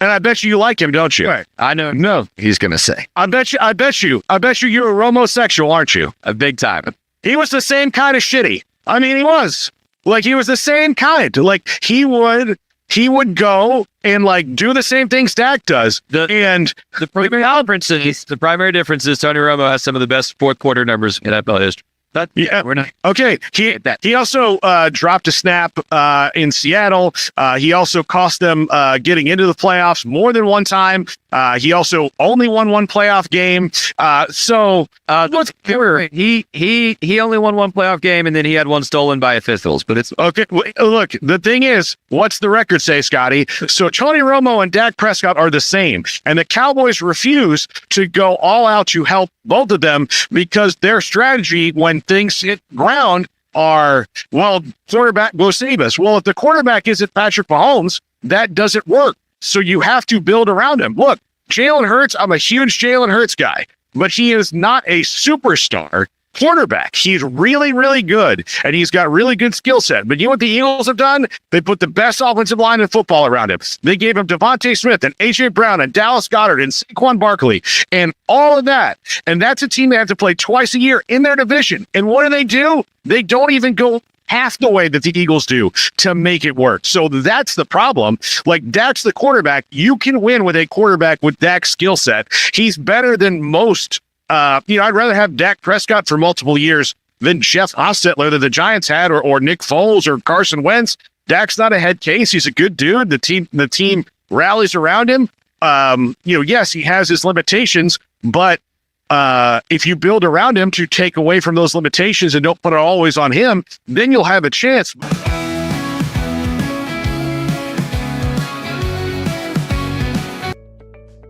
P: And I bet you like him, don't you?
O: Right.
J: I know.
P: No,
J: he's gonna say.
P: I bet you you're a homosexual, aren't you?
J: A big time.
P: He was the same kind of shitty. He was. He was the same kind. He would go and do the same things Dak does.
J: The primary difference is Tony Romo has some of the best fourth quarter numbers in NFL history.
P: Yeah, we're not okay. He also dropped a snap in Seattle. He also cost them getting into the playoffs more than one time. He also only won one playoff game.
Q: He only won one playoff game, and then he had one stolen by officials. But it's
P: okay. Look, the thing is, what's the record say, Scotty? So Tony Romo and Dak Prescott are the same, and the Cowboys refuse to go all out to help both of them because their strategy when things hit ground are, well, quarterback will save us. Well, if the quarterback isn't Patrick Mahomes, that doesn't work. So you have to build around him. Look, Jalen Hurts, I'm a huge Jalen Hurts guy, but he is not a superstar quarterback. He's really, really good, and he's got really good skill set. But you know what the Eagles have done? They put the best offensive line in football around him. They gave him Devontae Smith and A.J. Brown and Dallas Goedert and Saquon Barkley and all of that. And that's a team they have to play twice a year in their division. And what do? They don't even go half the way that the Eagles do to make it work. So that's the problem. Like, Dak's the quarterback. You can win with a quarterback with Dak's skill set. He's better than most. I'd rather have Dak Prescott for multiple years than Jeff Hostetler that the Giants had, or Nick Foles or Carson Wentz. Dak's not a head case. He's a good dude. The team rallies around him. Yes, he has his limitations, but if you build around him to take away from those limitations and don't put it always on him, then you'll have a chance.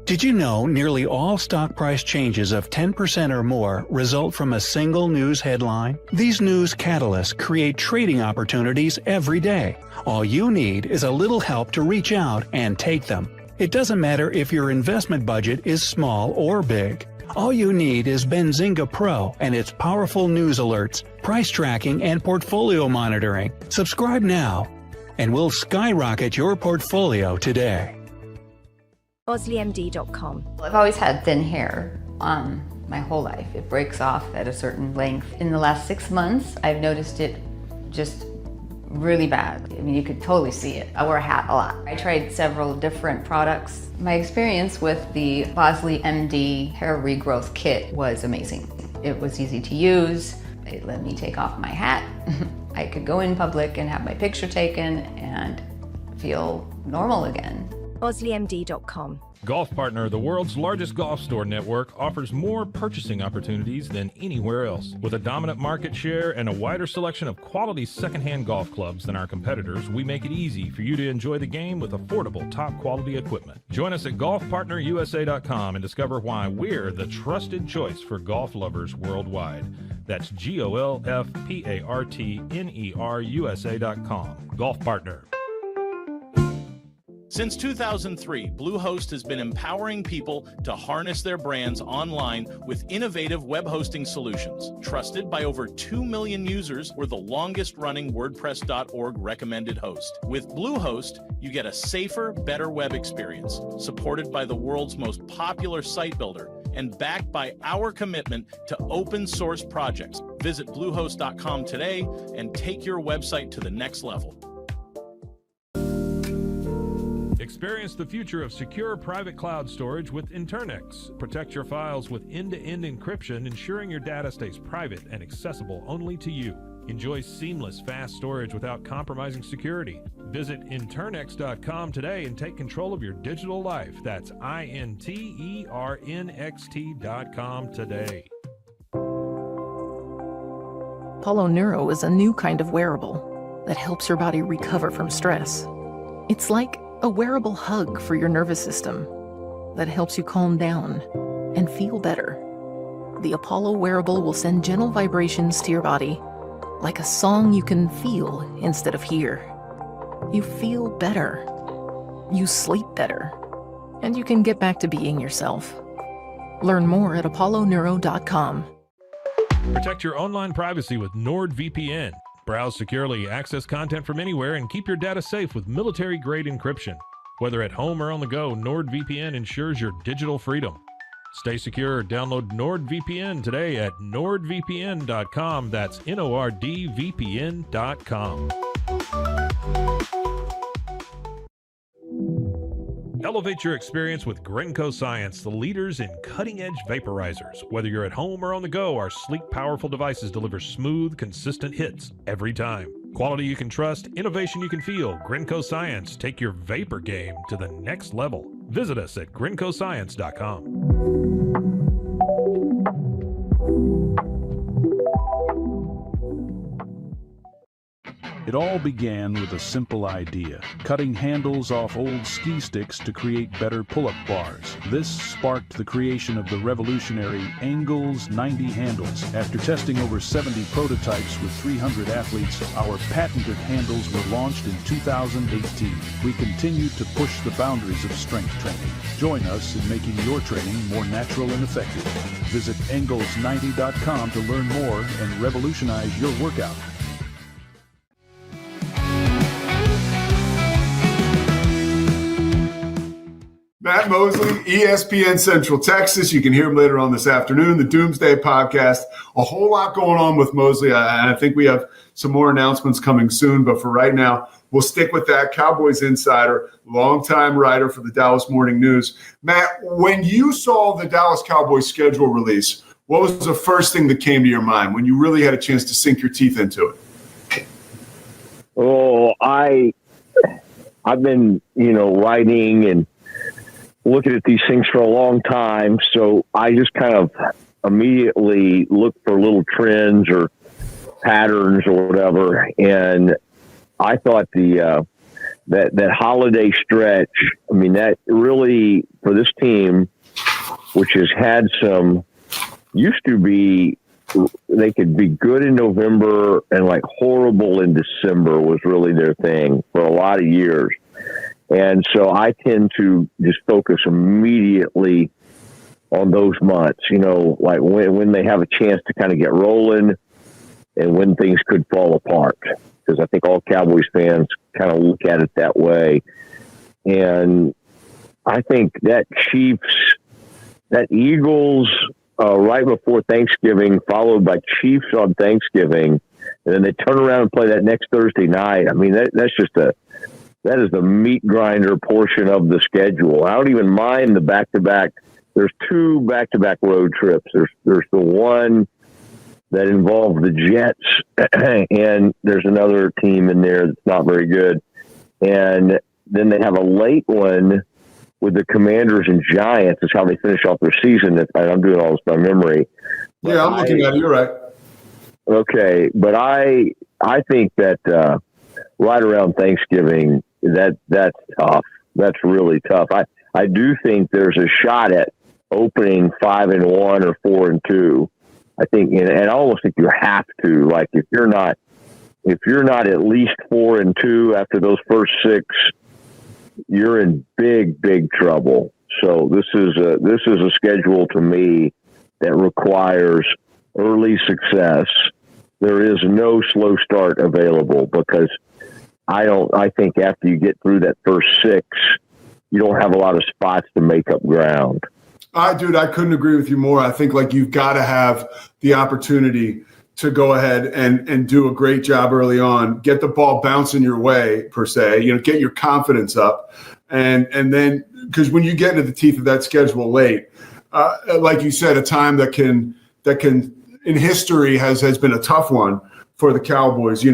R: Did you know nearly all stock price changes of 10% or more result from a single news headline? These news catalysts create trading opportunities every day. All you need is a little help to reach out and take them. It doesn't matter if your investment budget is small or big. All you need is Benzinga Pro and its powerful news alerts, price tracking, and portfolio monitoring. Subscribe now, and we'll skyrocket your portfolio today.
I: OsleyMD.com.
S: I've always had thin hair my whole life. It breaks off at a certain length. In the last 6 months, I've noticed it just really bad. I mean, you could totally see it. I wear a hat a lot. I tried several different products. My experience with the Bosley MD hair regrowth kit was amazing. It was easy to use. It let me take off my hat. I could go in public and have my picture taken and feel normal again.
I: OsleyMD.com.
G: Golf Partner, the world's largest golf store network, offers more purchasing opportunities than anywhere else. With a dominant market share and a wider selection of quality secondhand golf clubs than our competitors, we make it easy for you to enjoy the game with affordable, top-quality equipment. Join us at golfpartnerusa.com and discover why we're the trusted choice for golf lovers worldwide. That's GOLFPARTNERUSA.com. Golf Partner.
L: Since 2003, Bluehost has been empowering people to harness their brands online with innovative web hosting solutions. Trusted by over 2 million users, we're the longest-running WordPress.org recommended host. With Bluehost, you get a safer, better web experience, supported by the world's most popular site builder, and backed by our commitment to open source projects. Visit Bluehost.com today and take your website to the next level.
G: Experience the future of secure private cloud storage with Internix. Protect your files with end-to-end encryption, ensuring your data stays private and accessible only to you. Enjoy seamless, fast storage without compromising security. Visit Internix.com today and take control of your digital life. That's INTERNXT.com today.
T: Apollo Neuro is a new kind of wearable that helps your body recover from stress. It's like a wearable hug for your nervous system that helps you calm down and feel better. The Apollo wearable will send gentle vibrations to your body, like a song you can feel instead of hear. You feel better, you sleep better, and you can get back to being yourself. Learn more at apolloneuro.com.
G: Protect your online privacy with NordVPN. Browse securely, access content from anywhere, and keep your data safe with military-grade encryption. Whether at home or on the go, NordVPN ensures your digital freedom. Stay secure. Download NordVPN today at nordvpn.com. That's NORDVPN.com. Elevate your experience with Grenco Science, the leaders in cutting-edge vaporizers. Whether you're at home or on the go, our sleek, powerful devices deliver smooth, consistent hits every time. Quality you can trust, innovation you can feel. Grenco Science. Take your vapor game to the next level. Visit us at GrencoScience.com.
U: It all began with a simple idea, cutting handles off old ski sticks to create better pull-up bars. This sparked the creation of the revolutionary Engels 90 handles. After testing over 70 prototypes with 300 athletes, our patented handles were launched in 2018. We continue to push the boundaries of strength training. Join us in making your training more natural and effective. Visit Engels90.com to learn more and revolutionize your workout.
V: Matt Mosley, ESPN Central Texas. You can hear him later on this afternoon, the Doomsday Podcast. A whole lot going on with Mosley. I think we have some more announcements coming soon, but for right now, we'll stick with that. Cowboys insider, longtime writer for the Dallas Morning News. Matt, when you saw the Dallas Cowboys schedule release, what was the first thing that came to your mind when you really had a chance to sink your teeth into it?
W: Oh, I've been, writing and looking at these things for a long time, so I just kind of immediately look for little trends or patterns or whatever. And I thought that holiday stretch, that really, for this team, which has had used to be, they could be good in November and like horrible in December was really their thing for a lot of years. And so I tend to just focus immediately on those months, like when they have a chance to kind of get rolling and when things could fall apart. Because I think all Cowboys fans kind of look at it that way. And I think that Eagles right before Thanksgiving, followed by Chiefs on Thanksgiving, and then they turn around and play that next Thursday night. That is the meat grinder portion of the schedule. I don't even mind the back-to-back. There's 2 back-to-back road trips. There's the one that involves the Jets, and there's another team in there that's not very good. And then they have a late one with the Commanders and Giants. Is how they finish off their season. I'm doing all this by memory.
V: Yeah, I'm looking at it. You're right.
W: Okay, but I think that right around Thanksgiving, that's tough. That's really tough. I do think there's a shot at opening 5-1 or 4-2. I think, and I almost think you have to. Like if you're not at least 4-2 after those first 6, you're in big trouble. So this is a schedule to me that requires early success. There is no slow start available because I think after you get through that first 6, you don't have a lot of spots to make up ground.
V: Dude, I couldn't agree with you more. I think you've got to have the opportunity to go ahead and do a great job early on, get the ball bouncing your way per se, get your confidence up. And then, because when you get into the teeth of that schedule late, like you said, a time that can in history has been a tough one for the Cowboys,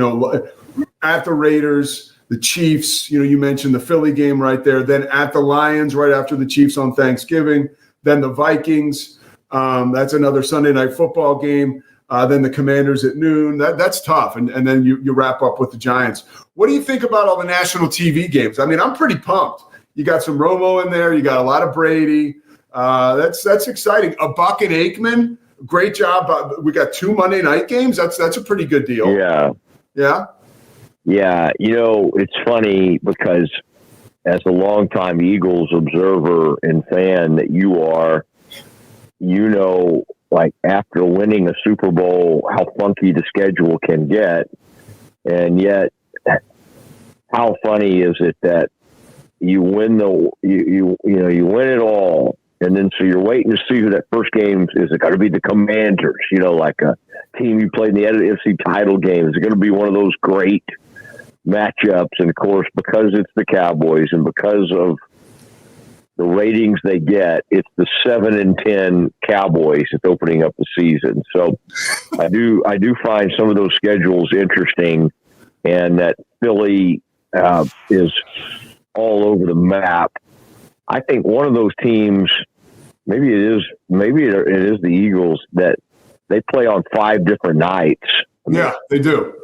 V: at the Raiders, the Chiefs, you mentioned the Philly game right there, then at the Lions right after the Chiefs on Thanksgiving, then the Vikings, that's another Sunday night football game, then the Commanders at noon. That's tough, and then you wrap up with the Giants. What do you think about all the national TV games? I'm pretty pumped. You got some Romo in there, you got a lot of Brady. That's exciting. A Buck and Aikman, great job. We got 2 Monday night games. That's a pretty good deal.
W: Yeah.
V: Yeah?
W: Yeah, it's funny because as a longtime Eagles observer and fan that you are, like after winning a Super Bowl, how funky the schedule can get. And yet, how funny is it that you win you win it all, and then so you're waiting to see who that first game is. It got to be the Commanders, like a team you played in the NFC title game. Is it going to be one of those great matchups? And of course, because it's the Cowboys and because of the ratings they get, it's the 7-10 Cowboys that's opening up the season. So I do find some of those schedules interesting, and that Philly is all over the map. I think one of those teams, maybe it is the Eagles, that they play on 5 different nights.
V: Yeah, they do.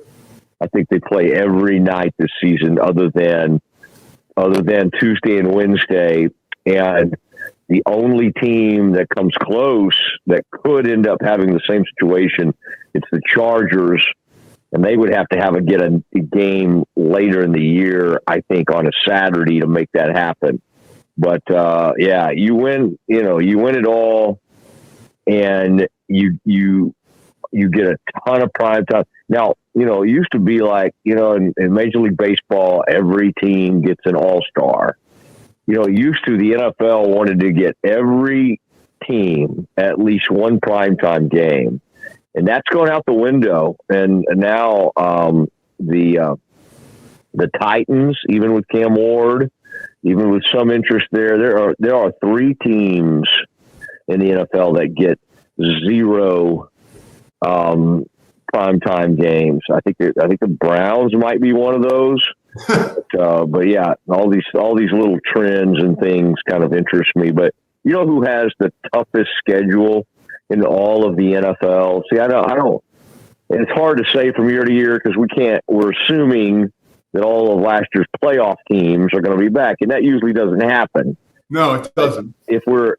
W: I think they play every night this season other than Tuesday and Wednesday. And the only team that comes close that could end up having the same situation, it's the Chargers. And they would have to get a game later in the year, I think, on a Saturday to make that happen. But yeah, you win it all, and you get a ton of prime time. Now, it used to be like, in Major League Baseball, every team gets an all-star. Used to, the NFL wanted to get every team at least one primetime game. And that's going out the window. And now the Titans, even with Cam Ward, even with some interest there are 3 teams in the NFL that get 0 primetime games. I think the Browns might be one of those. But yeah, all these little trends and things kind of interest me. But you know who has the toughest schedule in all of the NFL? See, I don't. And it's hard to say from year to year because we're assuming that all of last year's playoff teams are going to be back, and that usually doesn't happen.
V: No, it doesn't.
W: If we're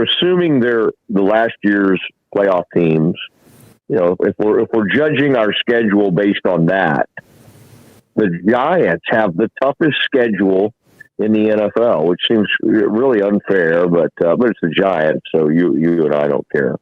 W: assuming they're the last year's playoff teams, if we're judging our schedule based on that, the Giants have the toughest schedule in the NFL, which seems really unfair, but it's the Giants, so you and I don't care.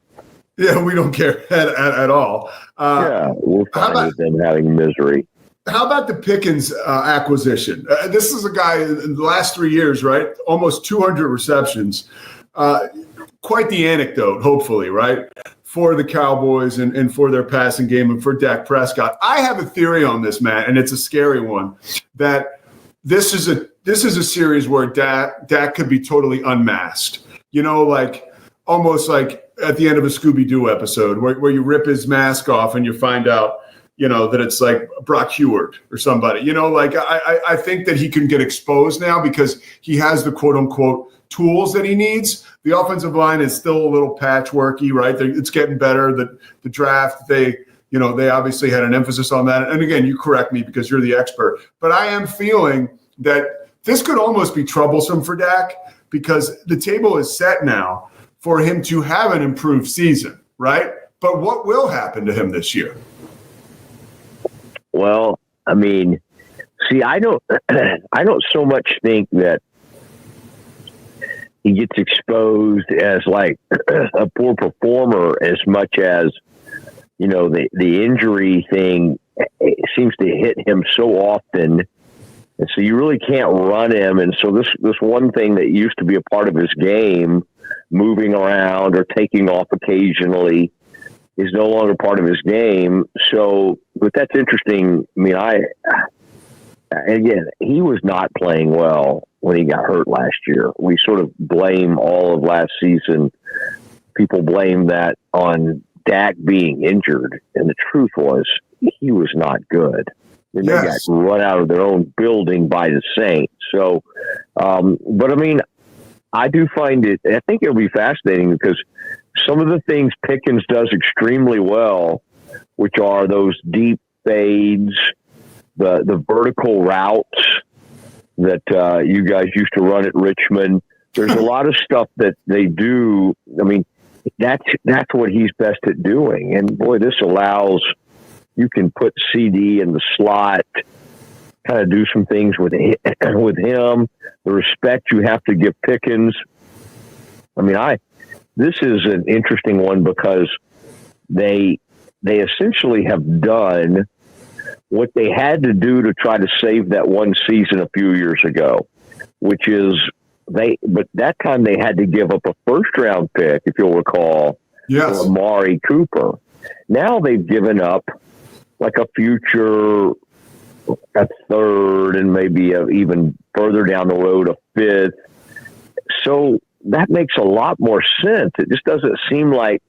V: Yeah, we don't care at all.
W: Yeah, we're fine with them having misery.
V: How about the Pickens acquisition? This is a guy in the last 3 years, right? Almost 200 receptions. Quite the anecdote, hopefully, right? For the Cowboys and for their passing game and for Dak Prescott. I have a theory on this, Matt, and it's a scary one, that this is a series where Dak could be totally unmasked. Almost like at the end of a Scooby-Doo episode where you rip his mask off and you find out, that it's like Brock Heward or somebody. I think that he can get exposed now because he has the quote-unquote tools that he needs. The offensive line is still a little patchworky, right? It's getting better. The draft, they obviously had an emphasis on that. And again, you correct me because you're the expert. But I am feeling that this could almost be troublesome for Dak because the table is set now for him to have an improved season, right? But what will happen to him this year?
W: Well, I mean, see, I don't so much think that he gets exposed as like a poor performer as much as, the injury thing seems to hit him so often. And so you really can't run him. And so this one thing that used to be a part of his game, moving around or taking off occasionally, is no longer part of his game. So, but that's interesting. I mean, again, he was not playing well when he got hurt last year. We sort of blame all of last season. People blame that on Dak being injured. And the truth was, he was not good. And they got run out of their own building by the Saints. So, but I mean, I do find it, I think it'll be fascinating because some of the things Pickens does extremely well, which are those deep fades, the vertical routes that you guys used to run at Richmond. There's a lot of stuff that they do. I mean, that's what he's best at doing. And boy, this allows, you can put CD in the slot, kind of do some things with him. The respect you have to give Pickens. I mean, this is an interesting one because they essentially have done what they had to do to try to save that one season a few years ago, which is but that time they had to give up a first round pick, if you'll recall, for Amari Cooper. Now they've given up like a future, a third, and maybe even further down the road, a fifth. So that makes a lot more sense. It just doesn't seem like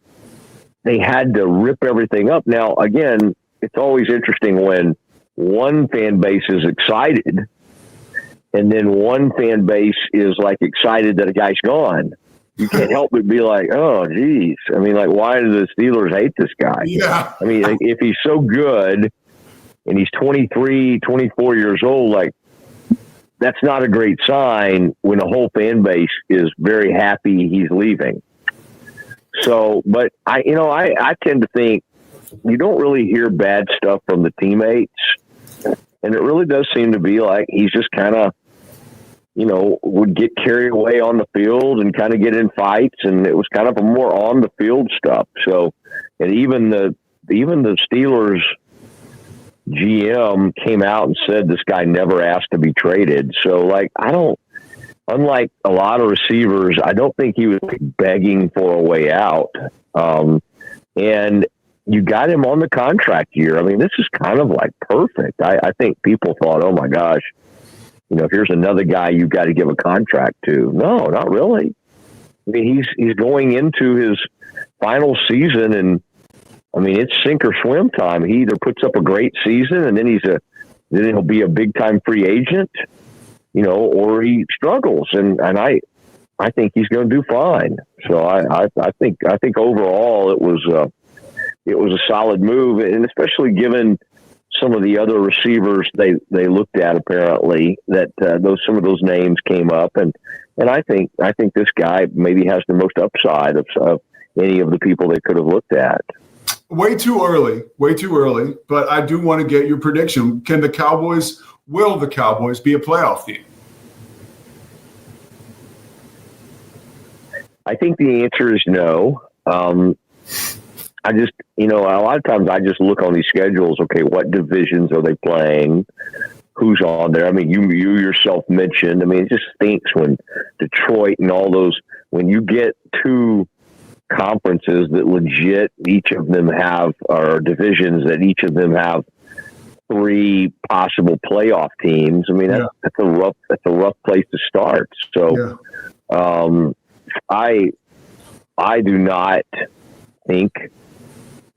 W: they had to rip everything up. Now, again, it's always interesting when one fan base is excited and then one fan base is like excited that a guy's gone. You can't help but be like, oh, geez. I mean, like, why do the Steelers hate this guy?
V: Yeah.
W: I mean, if he's so good and he's 23, 24 years old, like, that's not a great sign when the whole fan base is very happy he's leaving. So, but I tend to think you don't really hear bad stuff from the teammates. And it really does seem to be like he's just kind of, would get carried away on the field and kind of get in fights. And it was kind of a more on the field stuff. So, and even the Steelers GM came out and said this guy never asked to be traded. So, like, unlike a lot of receivers, I don't think he was begging for a way out. And you got him on the contract year. I mean, this is kind of like perfect. I think people thought, oh my gosh, here's another guy you got to give a contract to. No, not really. I mean, he's going into his final season, and I mean, it's sink or swim time. He either puts up a great season and then he'll be a big time free agent, or he struggles. And I think he's going to do fine. So I think overall it was a solid move, and especially given some of the other receivers they looked at, apparently that some of those names came up, and I think this guy maybe has the most upside of any of the people they could have looked at.
V: Way too early, but I do want to get your prediction. Will the Cowboys be a playoff team?
W: I think the answer is no. I just, a lot of times I just look on these schedules. Okay, what divisions are they playing? Who's on there? I mean, you yourself mentioned. I mean, it just stinks when Detroit and all those, when you get two conferences that legit, each of them have, or divisions that each of them have three possible playoff teams. I mean, that's a rough place to start. So, I do not think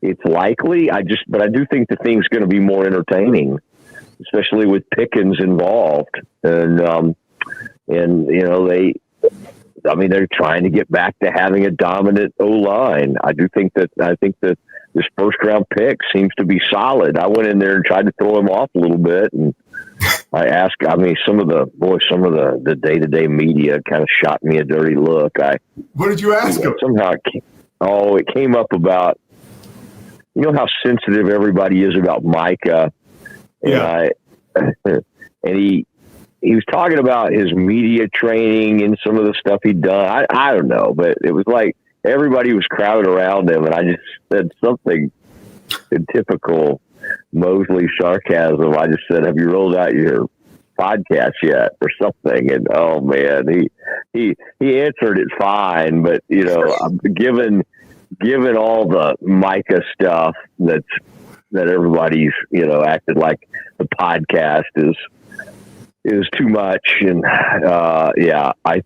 W: it's likely. But I do think the thing's going to be more entertaining, especially with Pickens involved. And they're trying to get back to having a dominant O-line. I think that this first round pick seems to be solid. I went in there and tried to throw him off a little bit, and I asked, some of the day-to-day media kind of shot me a dirty look.
V: What did you ask him?
W: Somehow it came up about, how sensitive everybody is about Micah. And and he was talking about his media training and some of the stuff he'd done. I don't know, but it was like everybody was crowded around him, and I just said something in typical Mosley sarcasm. I just said, "Have you rolled out your podcast yet?" or something. And oh man, he answered it fine, but given all the Micah stuff that everybody's acted like the podcast is too much, and I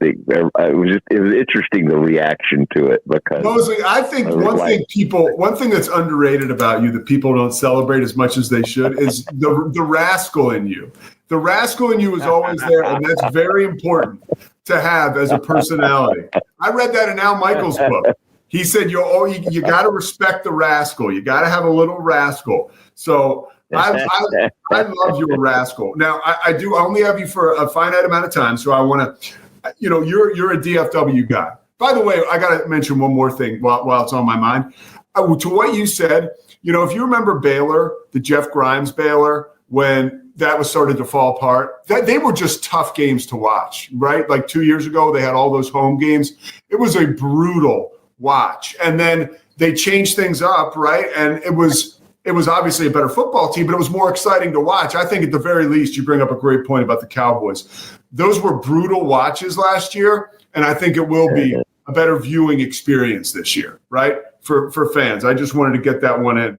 W: think it was interesting, the reaction to it, because
V: Mosley, I think one thing that's underrated about you that people don't celebrate as much as they should is the rascal in you. The rascal in you is always there, and that's very important to have as a personality. I read that in Al Michaels' book. He said you got to respect the rascal. You got to have a little rascal. So I love your rascal. Now I only have you for a finite amount of time, so I want to, you're a DFW guy. By the way, I got to mention one more thing while it's on my mind. To what you said, if you remember Baylor, the Jeff Grimes Baylor, when that was started to fall apart, they were just tough games to watch, right? Like 2 years ago, they had all those home games. It was a brutal watch, and then they changed things up, right? And it was obviously a better football team, but it was more exciting to watch. I think at the very least, you bring up a great point about the Cowboys. Those were brutal watches last year, and I think it will be a better viewing experience this year, right? For fans. I just wanted to get that one in.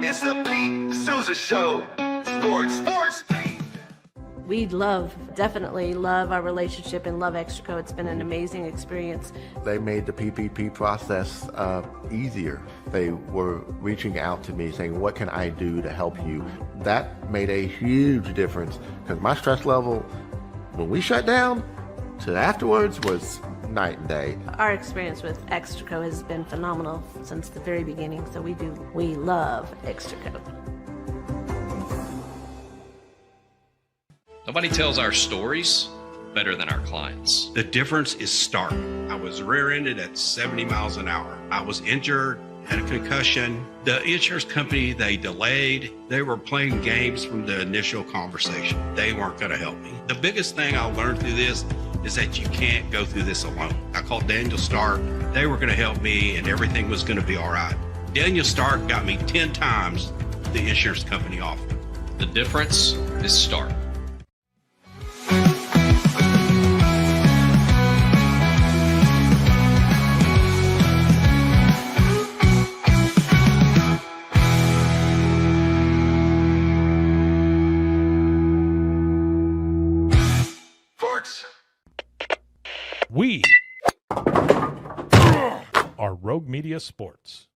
A: It's the Pete Sousa Show. Sports.
D: We definitely love our relationship and love Extraco. It's been an amazing experience.
E: They made the PPP process easier. They were reaching out to me saying, what can I do to help you? That made a huge difference because my stress level when we shut down to afterwards was night and day.
D: Our experience with Extraco has been phenomenal since the very beginning, so we love Extraco.
A: Nobody tells our stories better than our clients.
B: The difference is stark. I was rear-ended at 70 miles an hour. I was injured, had a concussion. The insurance company, they delayed. They were playing games from the initial conversation. They weren't going to help me. The biggest thing I learned through this is that you can't go through this alone. I called Daniel Stark. They were going to help me and everything was going to be all right. Daniel Stark got me 10 times the insurance company offered.
A: The difference is stark.
G: We are Rogue Media Sports.